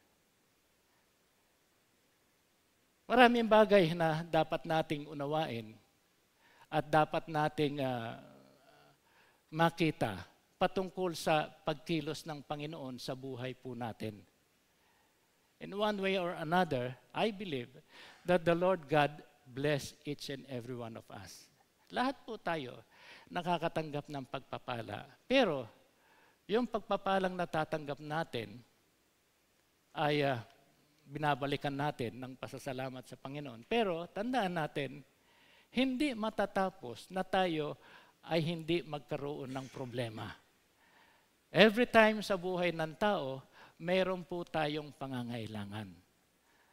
C: Maraming bagay na dapat nating unawain at dapat nating makita patungkol sa pagkilos ng Panginoon sa buhay po natin. In one way or another, I believe that the Lord God bless each and every one of us. Lahat po tayo nakakatanggap ng pagpapala. Pero yung pagpapalang natatanggap natin ay binabalikan natin ng pasasalamat sa Panginoon. Pero tandaan natin, hindi matatapos na tayo ay hindi magkaroon ng problema. Every time sa buhay ng tao, mayroon po tayong pangangailangan.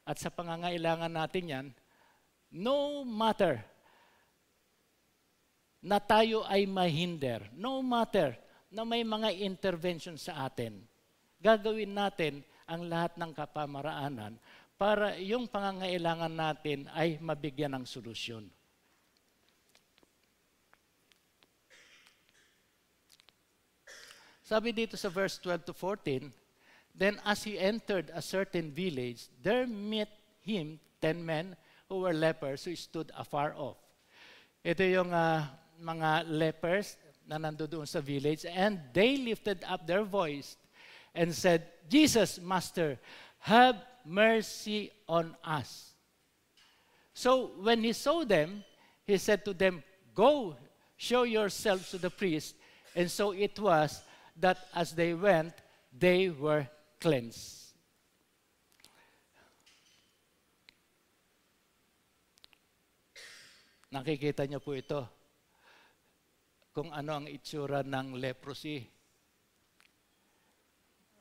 C: At sa pangangailangan natin yan, no matter na tayo ay mahinder, no matter na may mga intervention sa atin, gagawin natin ang lahat ng kapamaraanan para yung pangangailangan natin ay mabigyan ng solusyon. Sabi dito sa verse 12 to 14, "Then as he entered a certain village, there met him 10 men who were lepers who stood afar off." Ito yung mga lepers na nandoon sa village, and they lifted up their voice and said, "Jesus, Master, have mercy on us." So when he saw them, he said to them, "Go, show yourselves to the priest." And so it was that as they went, they were cleansed. Nakikita niyo po ito, kung ano ang itsura ng leprosy.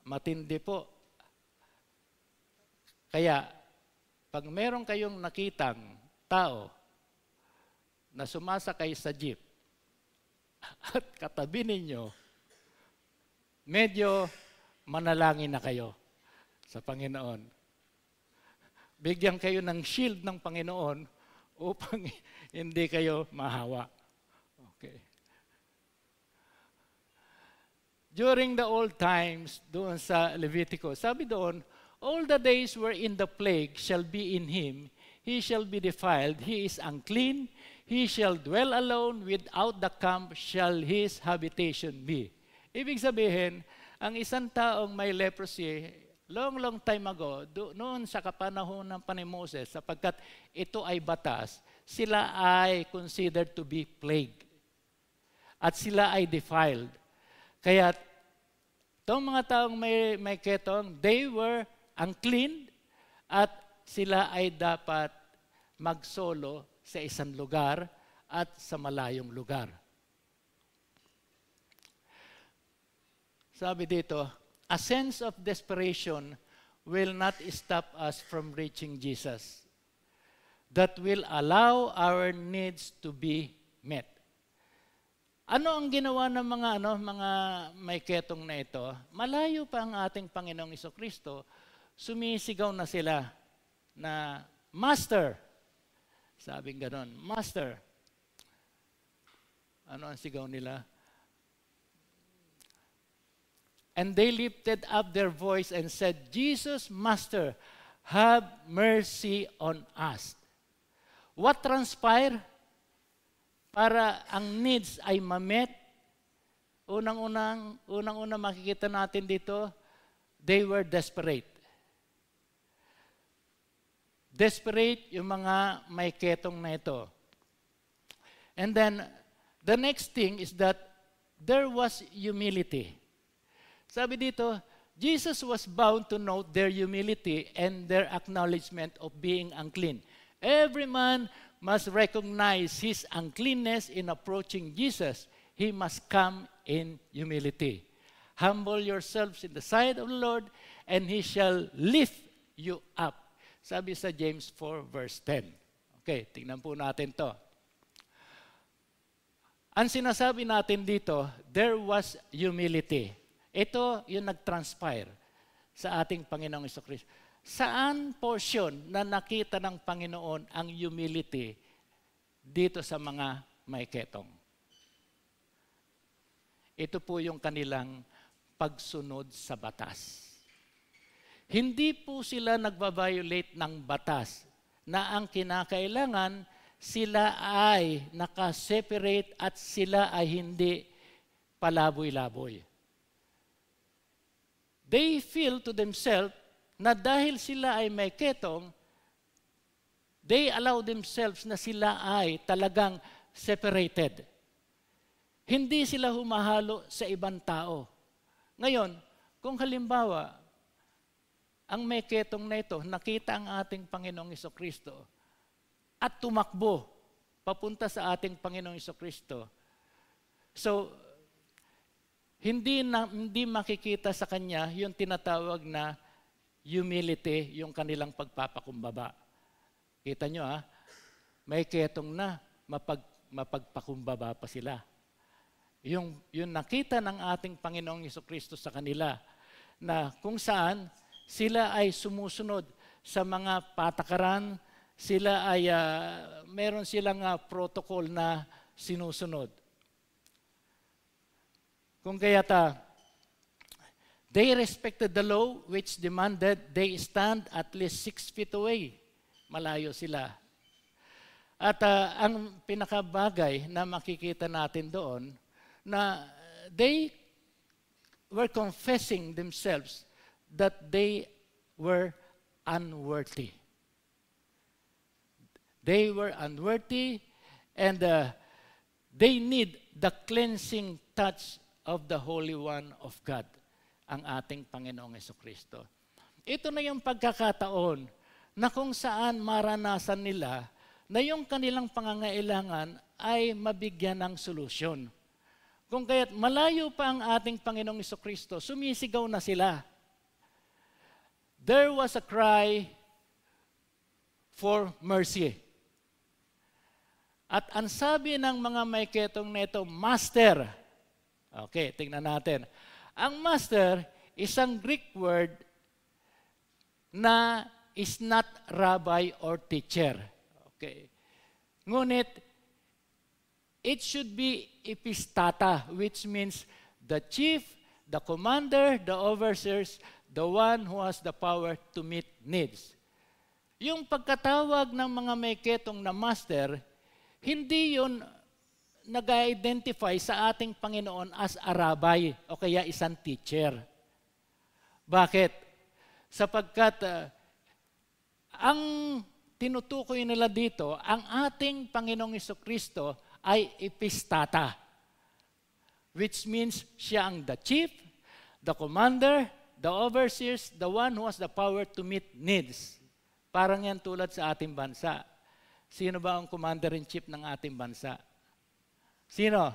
C: Matindi po. Kaya, pag meron kayong nakitang tao na sumasakay sa jeep at katabi ninyo, medyo manalangin na kayo sa Panginoon. Bigyan kayo ng shield ng Panginoon upang hindi kayo mahawa. Okay. During the old times, doon sa Levitico, sabi doon, "All the days wherein the plague shall be in him, he shall be defiled, he is unclean, he shall dwell alone, without the camp shall his habitation be." Ibig sabihin, ang isang taong may leprosy, long time ago, noon sa kapanahon ng Pani Moses, sapagkat ito ay batas, sila ay considered to be plague. At sila ay defiled. Kaya, itong mga taong may ketong, they were unclean at sila ay dapat magsolo sa isang lugar at sa malayong lugar. Sabi dito, "A sense of desperation will not stop us from reaching Jesus. That will allow our needs to be met." Ano ang ginawa ng mga may ketong na ito? Malayo pa ang ating Panginoong Jesucristo, sumisigaw na sila na, "Master." Sabing ganon, "Master." Ano ang sigaw nila? "And they lifted up their voice and said, 'Jesus, Master, have mercy on us.'" What transpired? Para ang needs ay ma-met. Unang-una makikita natin dito, they were desperate. Desperate yung mga may ketong na ito. And then, the next thing is that there was humility. Sabi dito, Jesus was bound to note their humility and their acknowledgement of being unclean. Every man must recognize his uncleanness in approaching Jesus. He must come in humility. "Humble yourselves in the sight of the Lord, and He shall lift you up." Sabi sa James 4 verse 10. Okay, tingnan po natin to. Ang sinasabi natin dito, there was humility. Ito yung nag-transpire sa ating Panginoong Jesucristo. Saan portion na nakita ng Panginoon ang humility dito sa mga may ketong? Ito po yung kanilang pagsunod sa batas. Hindi po sila nagbabiolate ng batas na ang kinakailangan sila ay nakaseparate at sila ay hindi palaboy-laboy. They feel to themselves na dahil sila ay may ketong, they allow themselves na sila ay talagang separated. Hindi sila humahalo sa ibang tao. Ngayon, kung halimbawa, ang may ketong na ito, nakita ang ating Panginoong Jesucristo at tumakbo papunta sa ating Panginoong Jesucristo. So, hindi makikita sa kanya yung tinatawag na humility, yung kanilang pagpapakumbaba. Kita nyo may ketong na, mapagpakumbaba pa sila. Yung nakita ng ating Panginoong Jesucristo sa kanila, na kung saan sila ay sumusunod sa mga patakaran, sila ay meron silang protocol na sinusunod. Kung kaya't they respected the law which demanded they stand at least 6 feet away. Malayo sila. At ang pinakabagay na makikita natin doon, na they were confessing themselves that they were unworthy. They were unworthy and they need the cleansing touch of the Holy One of God, ang ating Panginoong Jesucristo. Ito na yung pagkakataon na kung saan maranasan nila na yung kanilang pangangailangan ay mabigyan ng solusyon. Kung kaya't malayo pa ang ating Panginoong Jesucristo, sumisigaw na sila. There was a cry for mercy. At ang sabi ng mga may ketong na ito, Master. Okay, tingnan natin. Ang Master, isang Greek word na is not rabbi or teacher. Okay. Ngunit, it should be epistata, which means the chief, the commander, the overseers, the one who has the power to meet needs. Yung pagkatawag ng mga may ketong na master, hindi yun nag-identify sa ating Panginoon as a rabbi o kaya isang teacher. Bakit? Sapagkat ang tinutukoy nila dito, ang ating Panginoong Jesucristo ay epistata, which means siya ang the chief, the commander, the overseers, the one who has the power to meet needs. Parang yan tulad sa ating bansa. Sino ba ang commander-in-chief ng ating bansa? Sino?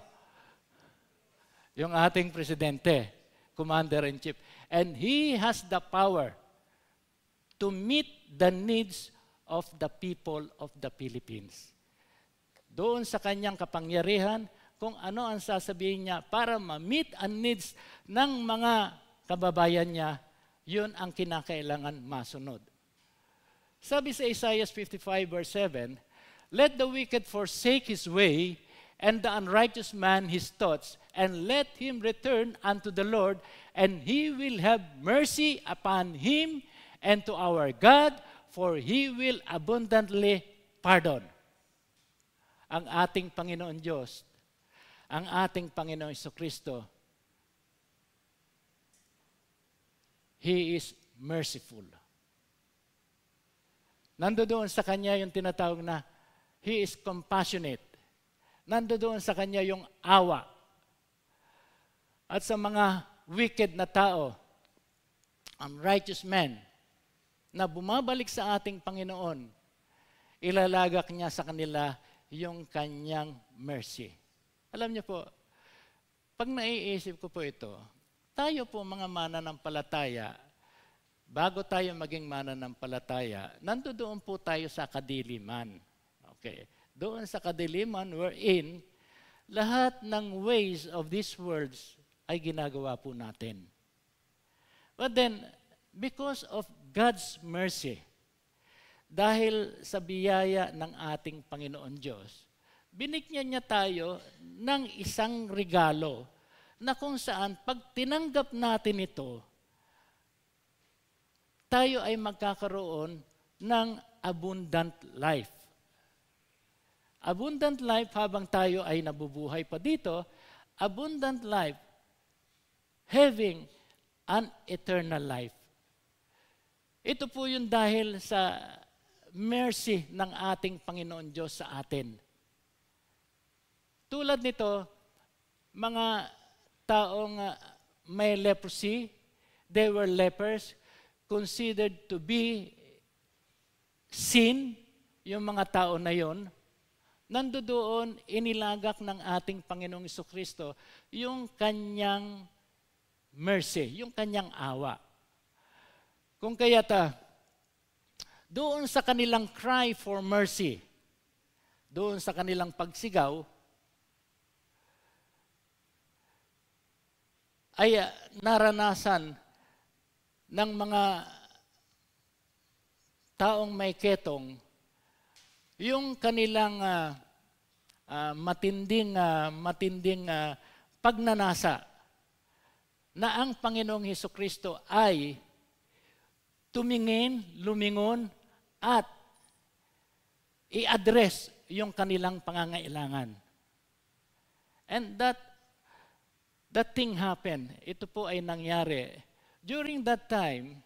C: Yung ating presidente, commander-in-chief. And he has the power to meet the needs of the people of the Philippines. Doon sa kanyang kapangyarihan, kung ano ang sasabihin niya para ma-meet ang needs ng mga kababayan niya, yun ang kinakailangan masunod. Sabi sa Isaiah 55 verse 7, "Let the wicked forsake his way, and the unrighteous man his thoughts, and let him return unto the Lord, and He will have mercy upon him and to our God, for He will abundantly pardon." Ang ating Panginoon Diyos, ang ating Panginoon Jesucristo, He is merciful. Nandoon sa Kanya yung tinatawag na He is compassionate. Nandoon sa Kanya yung awa. At sa mga wicked na tao, unrighteous men, na bumabalik sa ating Panginoon, ilalagak niya sa kanila yung Kanyang mercy. Alam niyo po, pag naiisip ko po ito, tayo po mga mananampalataya, bago tayo maging mananampalataya, nandoon po tayo sa kadiliman. Okay. Doon sa kadiliman wherein lahat ng ways of these words ay ginagawa po natin. But then, because of God's mercy, dahil sa biyaya ng ating Panginoon Diyos, binigyan niya tayo ng isang regalo na kung saan pag tinanggap natin ito, tayo ay magkakaroon ng abundant life. Abundant life habang tayo ay nabubuhay pa dito, abundant life having an eternal life. Ito po yung dahil sa mercy ng ating Panginoon Diyos sa atin. Tulad nito, mga taong may leprosy, they were lepers, considered to be sin, yung mga tao na yon, nandoon inilagak ng ating Panginoong Jesucristo yung kanyang mercy, yung kanyang awa. Kung kaya't doon sa kanilang cry for mercy, doon sa kanilang pagsigaw, ay naranasan ng mga taong may ketong yung kanilang matinding pagnanasa na ang Panginoong Hesukristo ay tumingin, lumingon, at i-address yung kanilang pangangailangan. And that thing happened. Ito po ay nangyari. During that time,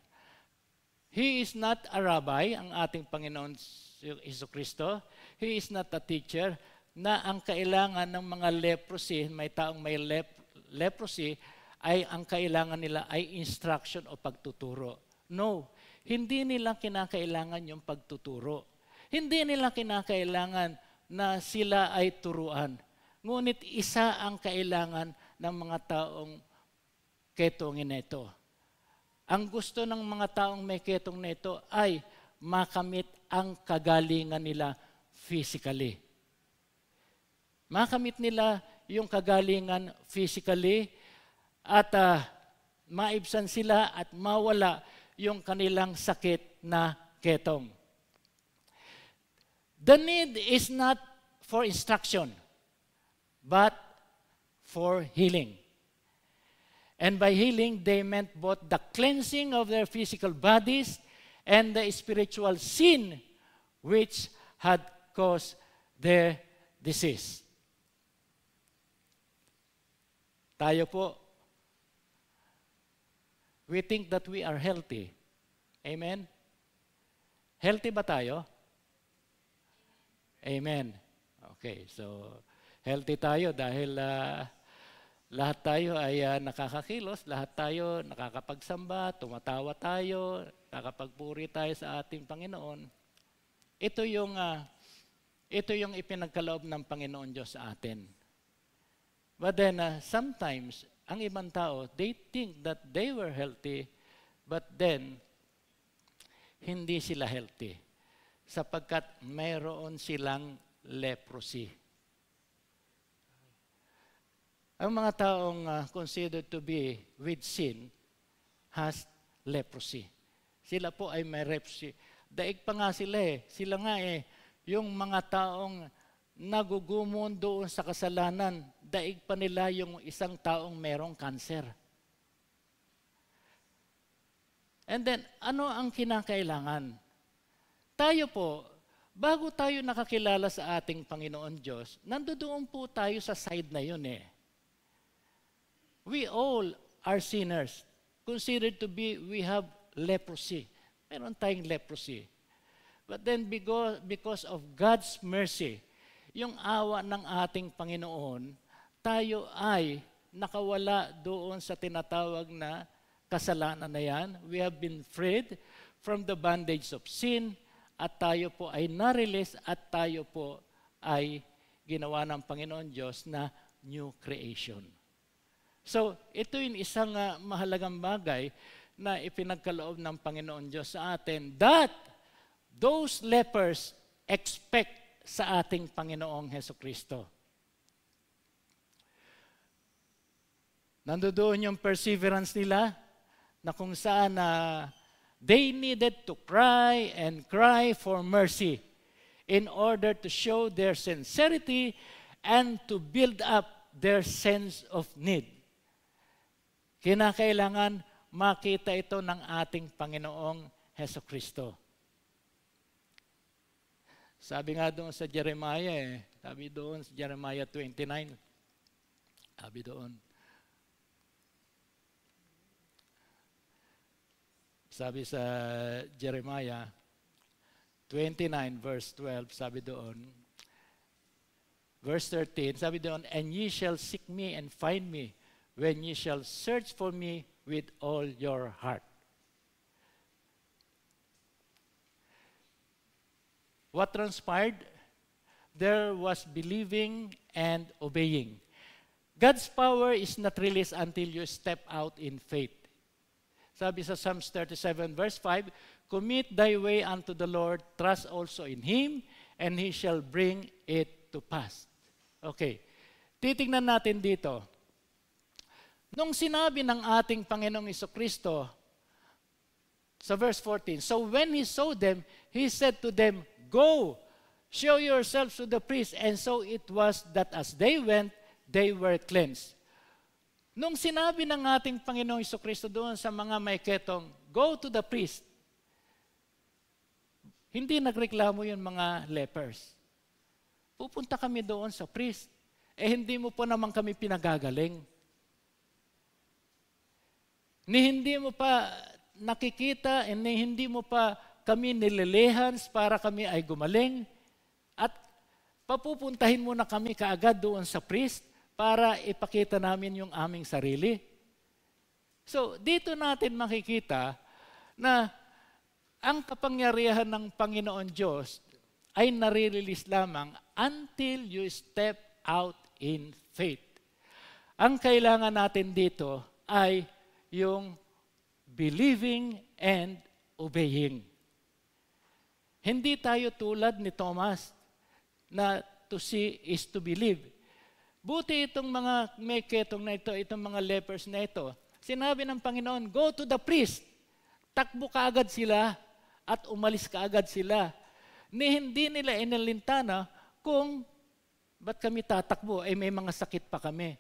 C: He is not a rabbi, ang ating Panginoon Hesukristo. He is not a teacher, na ang kailangan ng mga leprosy, may taong may leprosy, ay ang kailangan nila ay instruction o pagtuturo. No, hindi nila kinakailangan yung pagtuturo. Hindi nila kinakailangan na sila ay turuan. Ngunit isa ang kailangan ng mga taong ketongin na ito. Ang gusto ng mga taong may ketong na ito ay makamit ang kagalingan nila physically. Makamit nila yung kagalingan physically at maibsan sila at mawala yung kanilang sakit na ketong. The need is not for instruction, but for healing. And by healing, they meant both the cleansing of their physical bodies and the spiritual sin which had caused their disease. Tayo po, we think that we are healthy. Amen? Healthy ba tayo? Amen. Okay, so healthy tayo dahil lahat tayo ay nakakakilos, lahat tayo nakakapagsamba, tumatawa tayo, nakakapagpuri tayo sa ating Panginoon. Ito yung ipinagkaloob ng Panginoon Diyos sa atin. But then sometimes, ang ibang tao, they think that they were healthy, but then, hindi sila healthy. Sapagkat mayroon silang leprosy. Ang mga taong considered to be with sin has leprosy. Sila po ay may leprosy. Daig pa nga sila eh. Sila nga yung mga taong nagugumon doon sa kasalanan, daig pa nila yung isang taong merong cancer. And then, ano ang kinakailangan? Tayo po, bago tayo nakakilala sa ating Panginoon Diyos, nandoon po tayo sa side na yun eh. We all are sinners. Considered to be, we have leprosy. Meron tayong leprosy. But then because of God's mercy, yung awa ng ating Panginoon, tayo ay nakawala doon sa tinatawag na kasalanan na yan. We have been freed from the bondage of sin at tayo po ay na-release at tayo po ay ginawa ng Panginoon Diyos na new creation. So, ito yung isang mahalagang bagay na ipinagkaloob ng Panginoon Diyos sa atin that those lepers expect sa ating Panginoong Hesukristo. Nandoon yung perseverance nila na kung saan they needed to cry and cry for mercy in order to show their sincerity and to build up their sense of need. kinakailangan makita ito ng ating Panginoong Hesukristo. Sabi nga doon sa Jeremiah, sabi doon sa Jeremiah 29, sabi doon, sabi sa Jeremiah 29 verse 12, sabi doon, verse 13, sabi doon, and ye shall seek me and find me when ye shall search for me with all your heart. What transpired? There was believing and obeying. God's power is not released until you step out in faith. Sabi sa Psalms 37 verse 5, commit thy way unto the Lord, trust also in Him, and He shall bring it to pass. Okay, titingnan natin dito. Nung sinabi ng ating Panginoong Jesucristo sa verse 14, so when He saw them, He said to them, go, show yourselves to the priest. And so it was that as they went, they were cleansed. Nung sinabi ng ating Panginoong Jesucristo doon sa mga may ketong, go to the priest, hindi nagreklamo yung mga lepers. Pupunta kami doon sa priest. Hindi mo pa naman kami pinagagaling. Ni hindi mo pa nakikita, ni hindi mo pa kami nililehans para kami ay gumaling. At papupuntahin mo na kami kaagad doon sa priest para ipakita namin yung aming sarili. So, dito natin makikita na ang kapangyarihan ng Panginoon Diyos ay nare-release lamang until you step out in faith. Ang kailangan natin dito ay yung believing and obeying. Hindi tayo tulad ni Thomas na to see is to believe. Buti itong mga may ketong na ito, itong mga lepers na ito, sinabi ng Panginoon, go to the priest. Takbo kaagad sila at umalis kaagad sila. Hindi nila inalintana kung ba't kami tatakbo, may mga sakit pa kami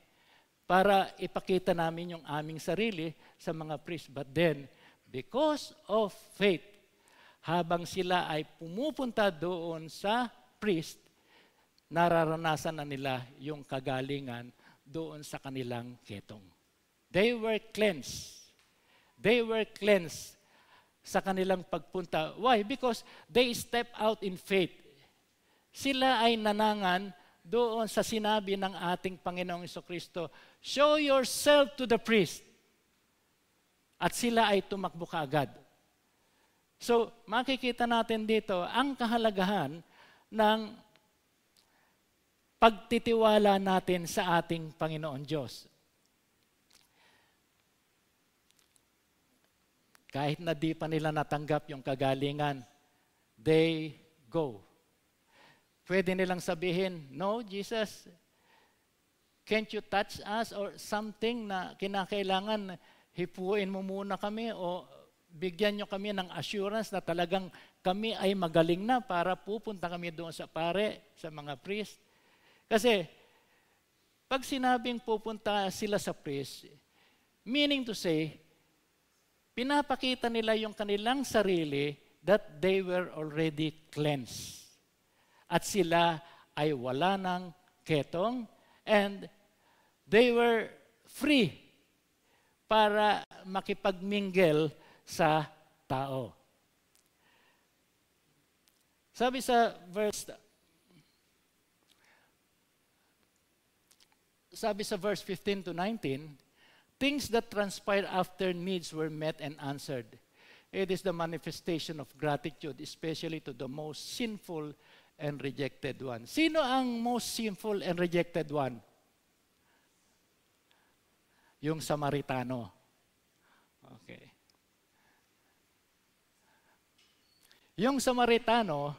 C: para ipakita namin yung aming sarili sa mga priest. But then, because of faith, habang sila ay pumupunta doon sa priest, nararanasan na nila yung kagalingan doon sa kanilang ketong. They were cleansed. They were cleansed sa kanilang pagpunta. Why? Because they step out in faith. Sila ay nanangan doon sa sinabi ng ating Panginoong Jesucristo, show yourself to the priest. At sila ay tumakbo kaagad. So, makikita natin dito ang kahalagahan ng pagtitiwala natin sa ating Panginoon Diyos. Kahit na di pa nila natanggap yung kagalingan, they go. Pwede nilang sabihin, no, Jesus, can't you touch us or something na kinakailangan hipuin mo muna kami o bigyan nyo kami ng assurance na talagang kami ay magaling na para pupunta kami doon sa pare, sa mga priest. Kasi, pag sinabing pupunta sila sa priest, meaning to say, pinapakita nila yung kanilang sarili that they were already cleansed. At sila ay wala ng ketong and they were free para makipagmingle sa tao. Sabi sa verse 15 to 19, things that transpired after needs were met and answered. It is the manifestation of gratitude, especially to the most sinful and rejected one. Sino ang most sinful and rejected one? Yung Samaritano. Okay. Yung Samaritano,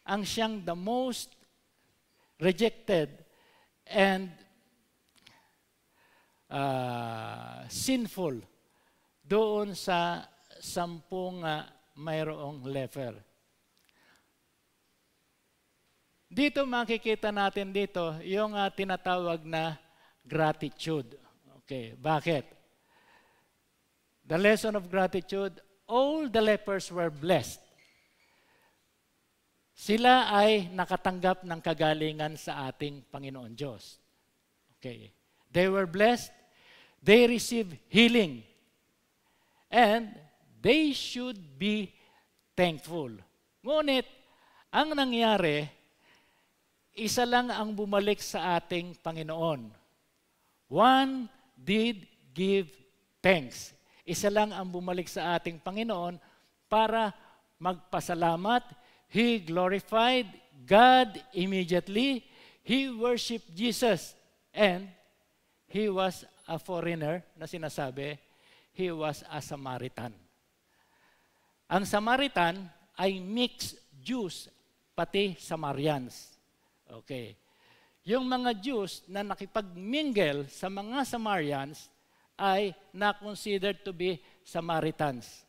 C: ang siyang the most rejected and sinful doon sa 10 mayroong leper. Dito makikita natin dito yung tinatawag na gratitude. Okay, bakit? the lesson of gratitude, all the lepers were blessed. Sila ay nakatanggap ng kagalingan sa ating Panginoon Diyos. Okay. They were blessed. They received healing. And they should be thankful. Ngunit, ang nangyari, isa lang ang bumalik sa ating Panginoon. One did give thanks. Isa lang ang bumalik sa ating Panginoon para magpasalamat. He glorified God immediately. He worshiped Jesus. And he was a foreigner na sinasabi, he was a Samaritan. Ang Samaritan ay mixed Jews, pati Samaritans. Okay. Yung mga Jews na nakipag-mingle sa mga Samaritans ay na-considered to be Samaritans.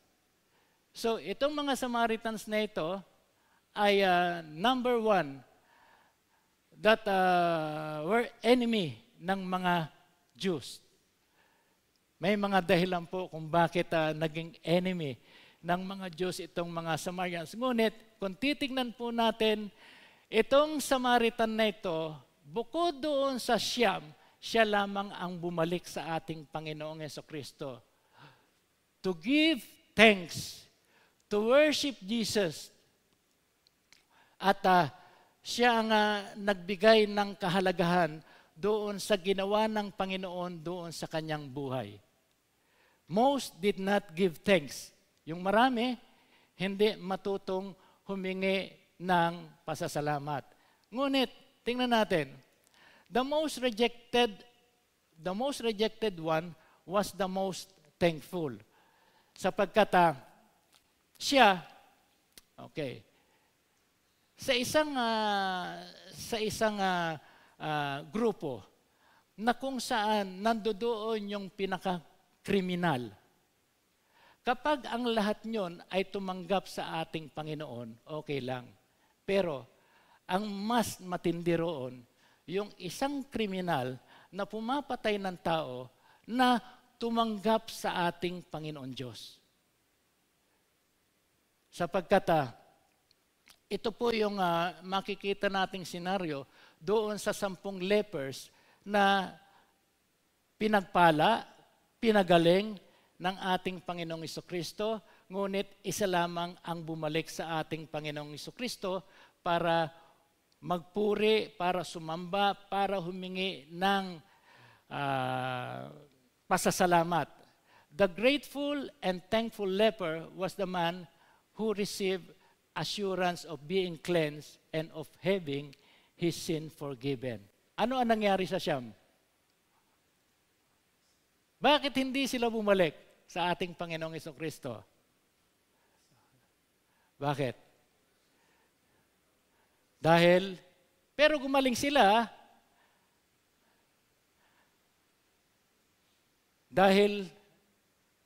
C: So, itong mga Samaritans na ito ay number one that were enemy ng mga Jews. May mga dahilan po kung bakit naging enemy ng mga Diyos itong mga Samaritans. Ngunit, kung titignan po natin, itong Samaritan na ito, bukod doon sa siyam, siya lamang ang bumalik sa ating Panginoong Jesucristo. To give thanks, to worship Jesus. At siya ang nagbigay ng kahalagahan doon sa ginawa ng Panginoon doon sa kanyang buhay. Most did not give thanks. Yung marami, hindi matutong humingi ng pasasalamat. Ngunit, tingnan natin, the most rejected one was the most thankful. Sapagkat siya, okay, sa isang grupo na kung saan nandoon yung pinaka-kriminal. Kapag ang lahat nyon ay tumanggap sa ating Panginoon, okay lang. Pero, ang mas matindi roon, yung isang kriminal na pumapatay ng tao na tumanggap sa ating Panginoon Diyos. Sapagkat, ito po yung makikita nating senaryo doon sa 10 lepers na pinagpala, pinagaling ng ating Panginoong Jesucristo, ngunit isa lamang ang bumalik sa ating Panginoong Jesucristo para magpuri, para sumamba, para humingi ng pasasalamat. The grateful and thankful leper was the man who received assurance of being cleansed and of having his sin forgiven. Ano ang nangyari sa siyam? Bakit hindi sila bumalik sa ating Panginoong Jesucristo? Bakit? Pero gumaling sila dahil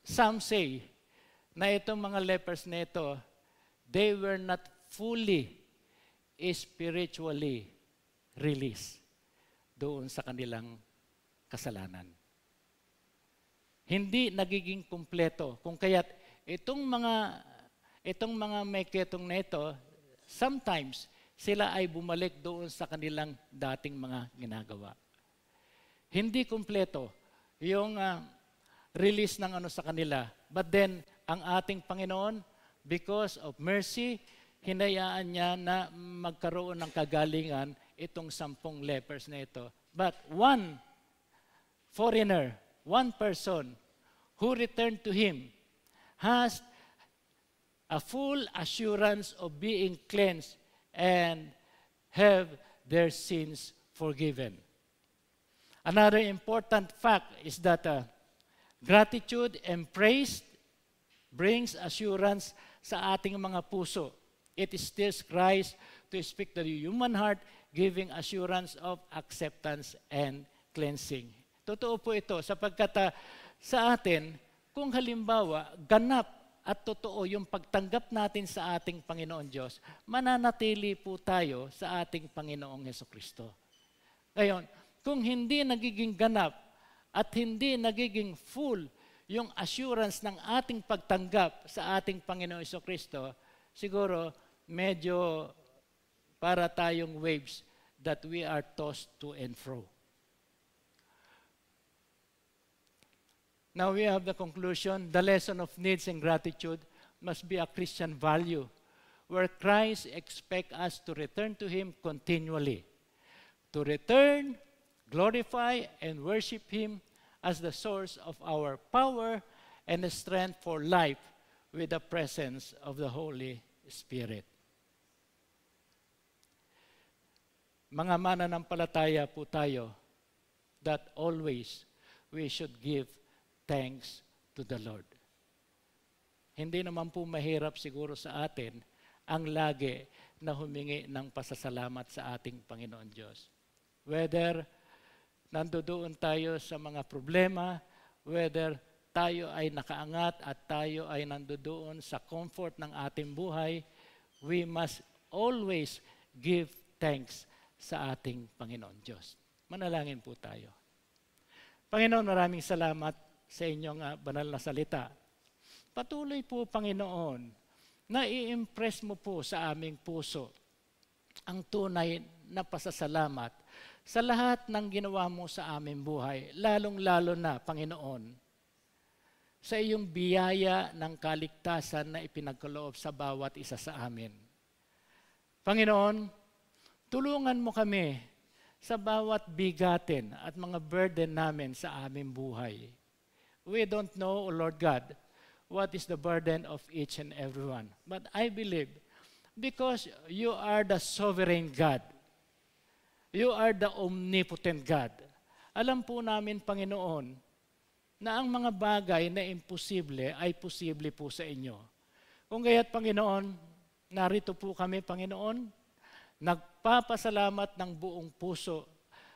C: some say na itong mga lepers na ito, they were not fully spiritually released doon sa kanilang kasalanan. Hindi nagiging kumpleto. Kung kaya't itong mga may ketong na ito, sometimes sila ay bumalik doon sa kanilang dating mga ginagawa. Hindi kumpleto yung release ng sa kanila. But then, ang ating Panginoon, because of mercy, hinayaan niya na magkaroon ng kagalingan itong 10 lepers na ito. But one foreigner, one person who returned to him has a full assurance of being cleansed and have their sins forgiven. Another important fact is that gratitude and praise brings assurance sa ating mga puso. It stirs Christ to speak to the human heart, giving assurance of acceptance and cleansing. Totoo po ito, sapagkat sa atin, kung halimbawa, ganap at totoo yung pagtanggap natin sa ating Panginoon Diyos, mananatili po tayo sa ating Panginoong Jesucristo. Ngayon, kung hindi nagiging ganap at hindi nagiging full yung assurance ng ating pagtanggap sa ating Panginoong Jesucristo, siguro medyo para tayong waves that we are tossed to and fro. Now we have the conclusion. The lesson of needs and gratitude must be a Christian value where Christ expects us to return to Him continually. To return, glorify, and worship Him as the source of our power and the strength for life with the presence of the Holy Spirit. Mga mananampalataya po tayo that always we should give thanks to the Lord. Hindi naman po mahirap siguro sa atin ang lagi na humingi ng pasasalamat sa ating Panginoon Diyos. Whether nandoon tayo sa mga problema, whether tayo ay nakaangat at tayo ay nandoon sa comfort ng ating buhay, we must always give thanks sa ating Panginoon Diyos. Manalangin po tayo. Panginoon, maraming salamat sa inyong banal na salita. Patuloy po, Panginoon, na i-impress mo po sa aming puso ang tunay na pasasalamat sa lahat ng ginawa mo sa aming buhay, lalong-lalo na, Panginoon, sa iyong biyaya ng kaligtasan na ipinagkaloob sa bawat isa sa amin. Panginoon, tulungan mo kami sa bawat bigatin at mga burden namin sa aming buhay. We don't know, O Lord God, what is the burden of each and everyone. But I believe, because you are the sovereign God, you are the omnipotent God. Alam po namin, Panginoon, na ang mga bagay na imposible ay posible po sa inyo. Kung gaya't, Panginoon, narito po kami, Panginoon, nagpapasalamat ng buong puso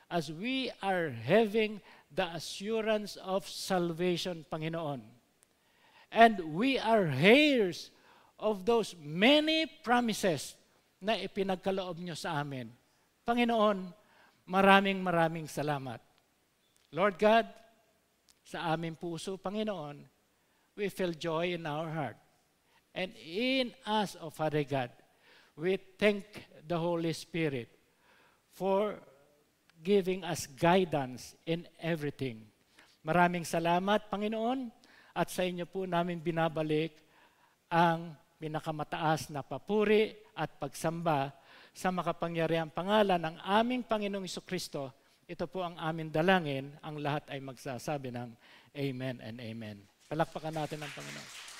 C: as we are having the assurance of salvation, Panginoon. And we are heirs of those many promises na ipinagkaloob nyo sa amin. Panginoon, maraming salamat. Lord God, sa aming puso, Panginoon, we feel joy in our heart. And in us, O Father God, we thank the Holy Spirit for giving us guidance in everything. Maraming salamat, Panginoon, at sa inyo po namin binabalik ang pinakamataas na papuri at pagsamba sa makapangyarihang pangalan ng aming Panginoong Jesucristo. Ito po ang aming dalangin, ang lahat ay magsasabi ng Amen and Amen. Palakpakan natin ang Panginoon.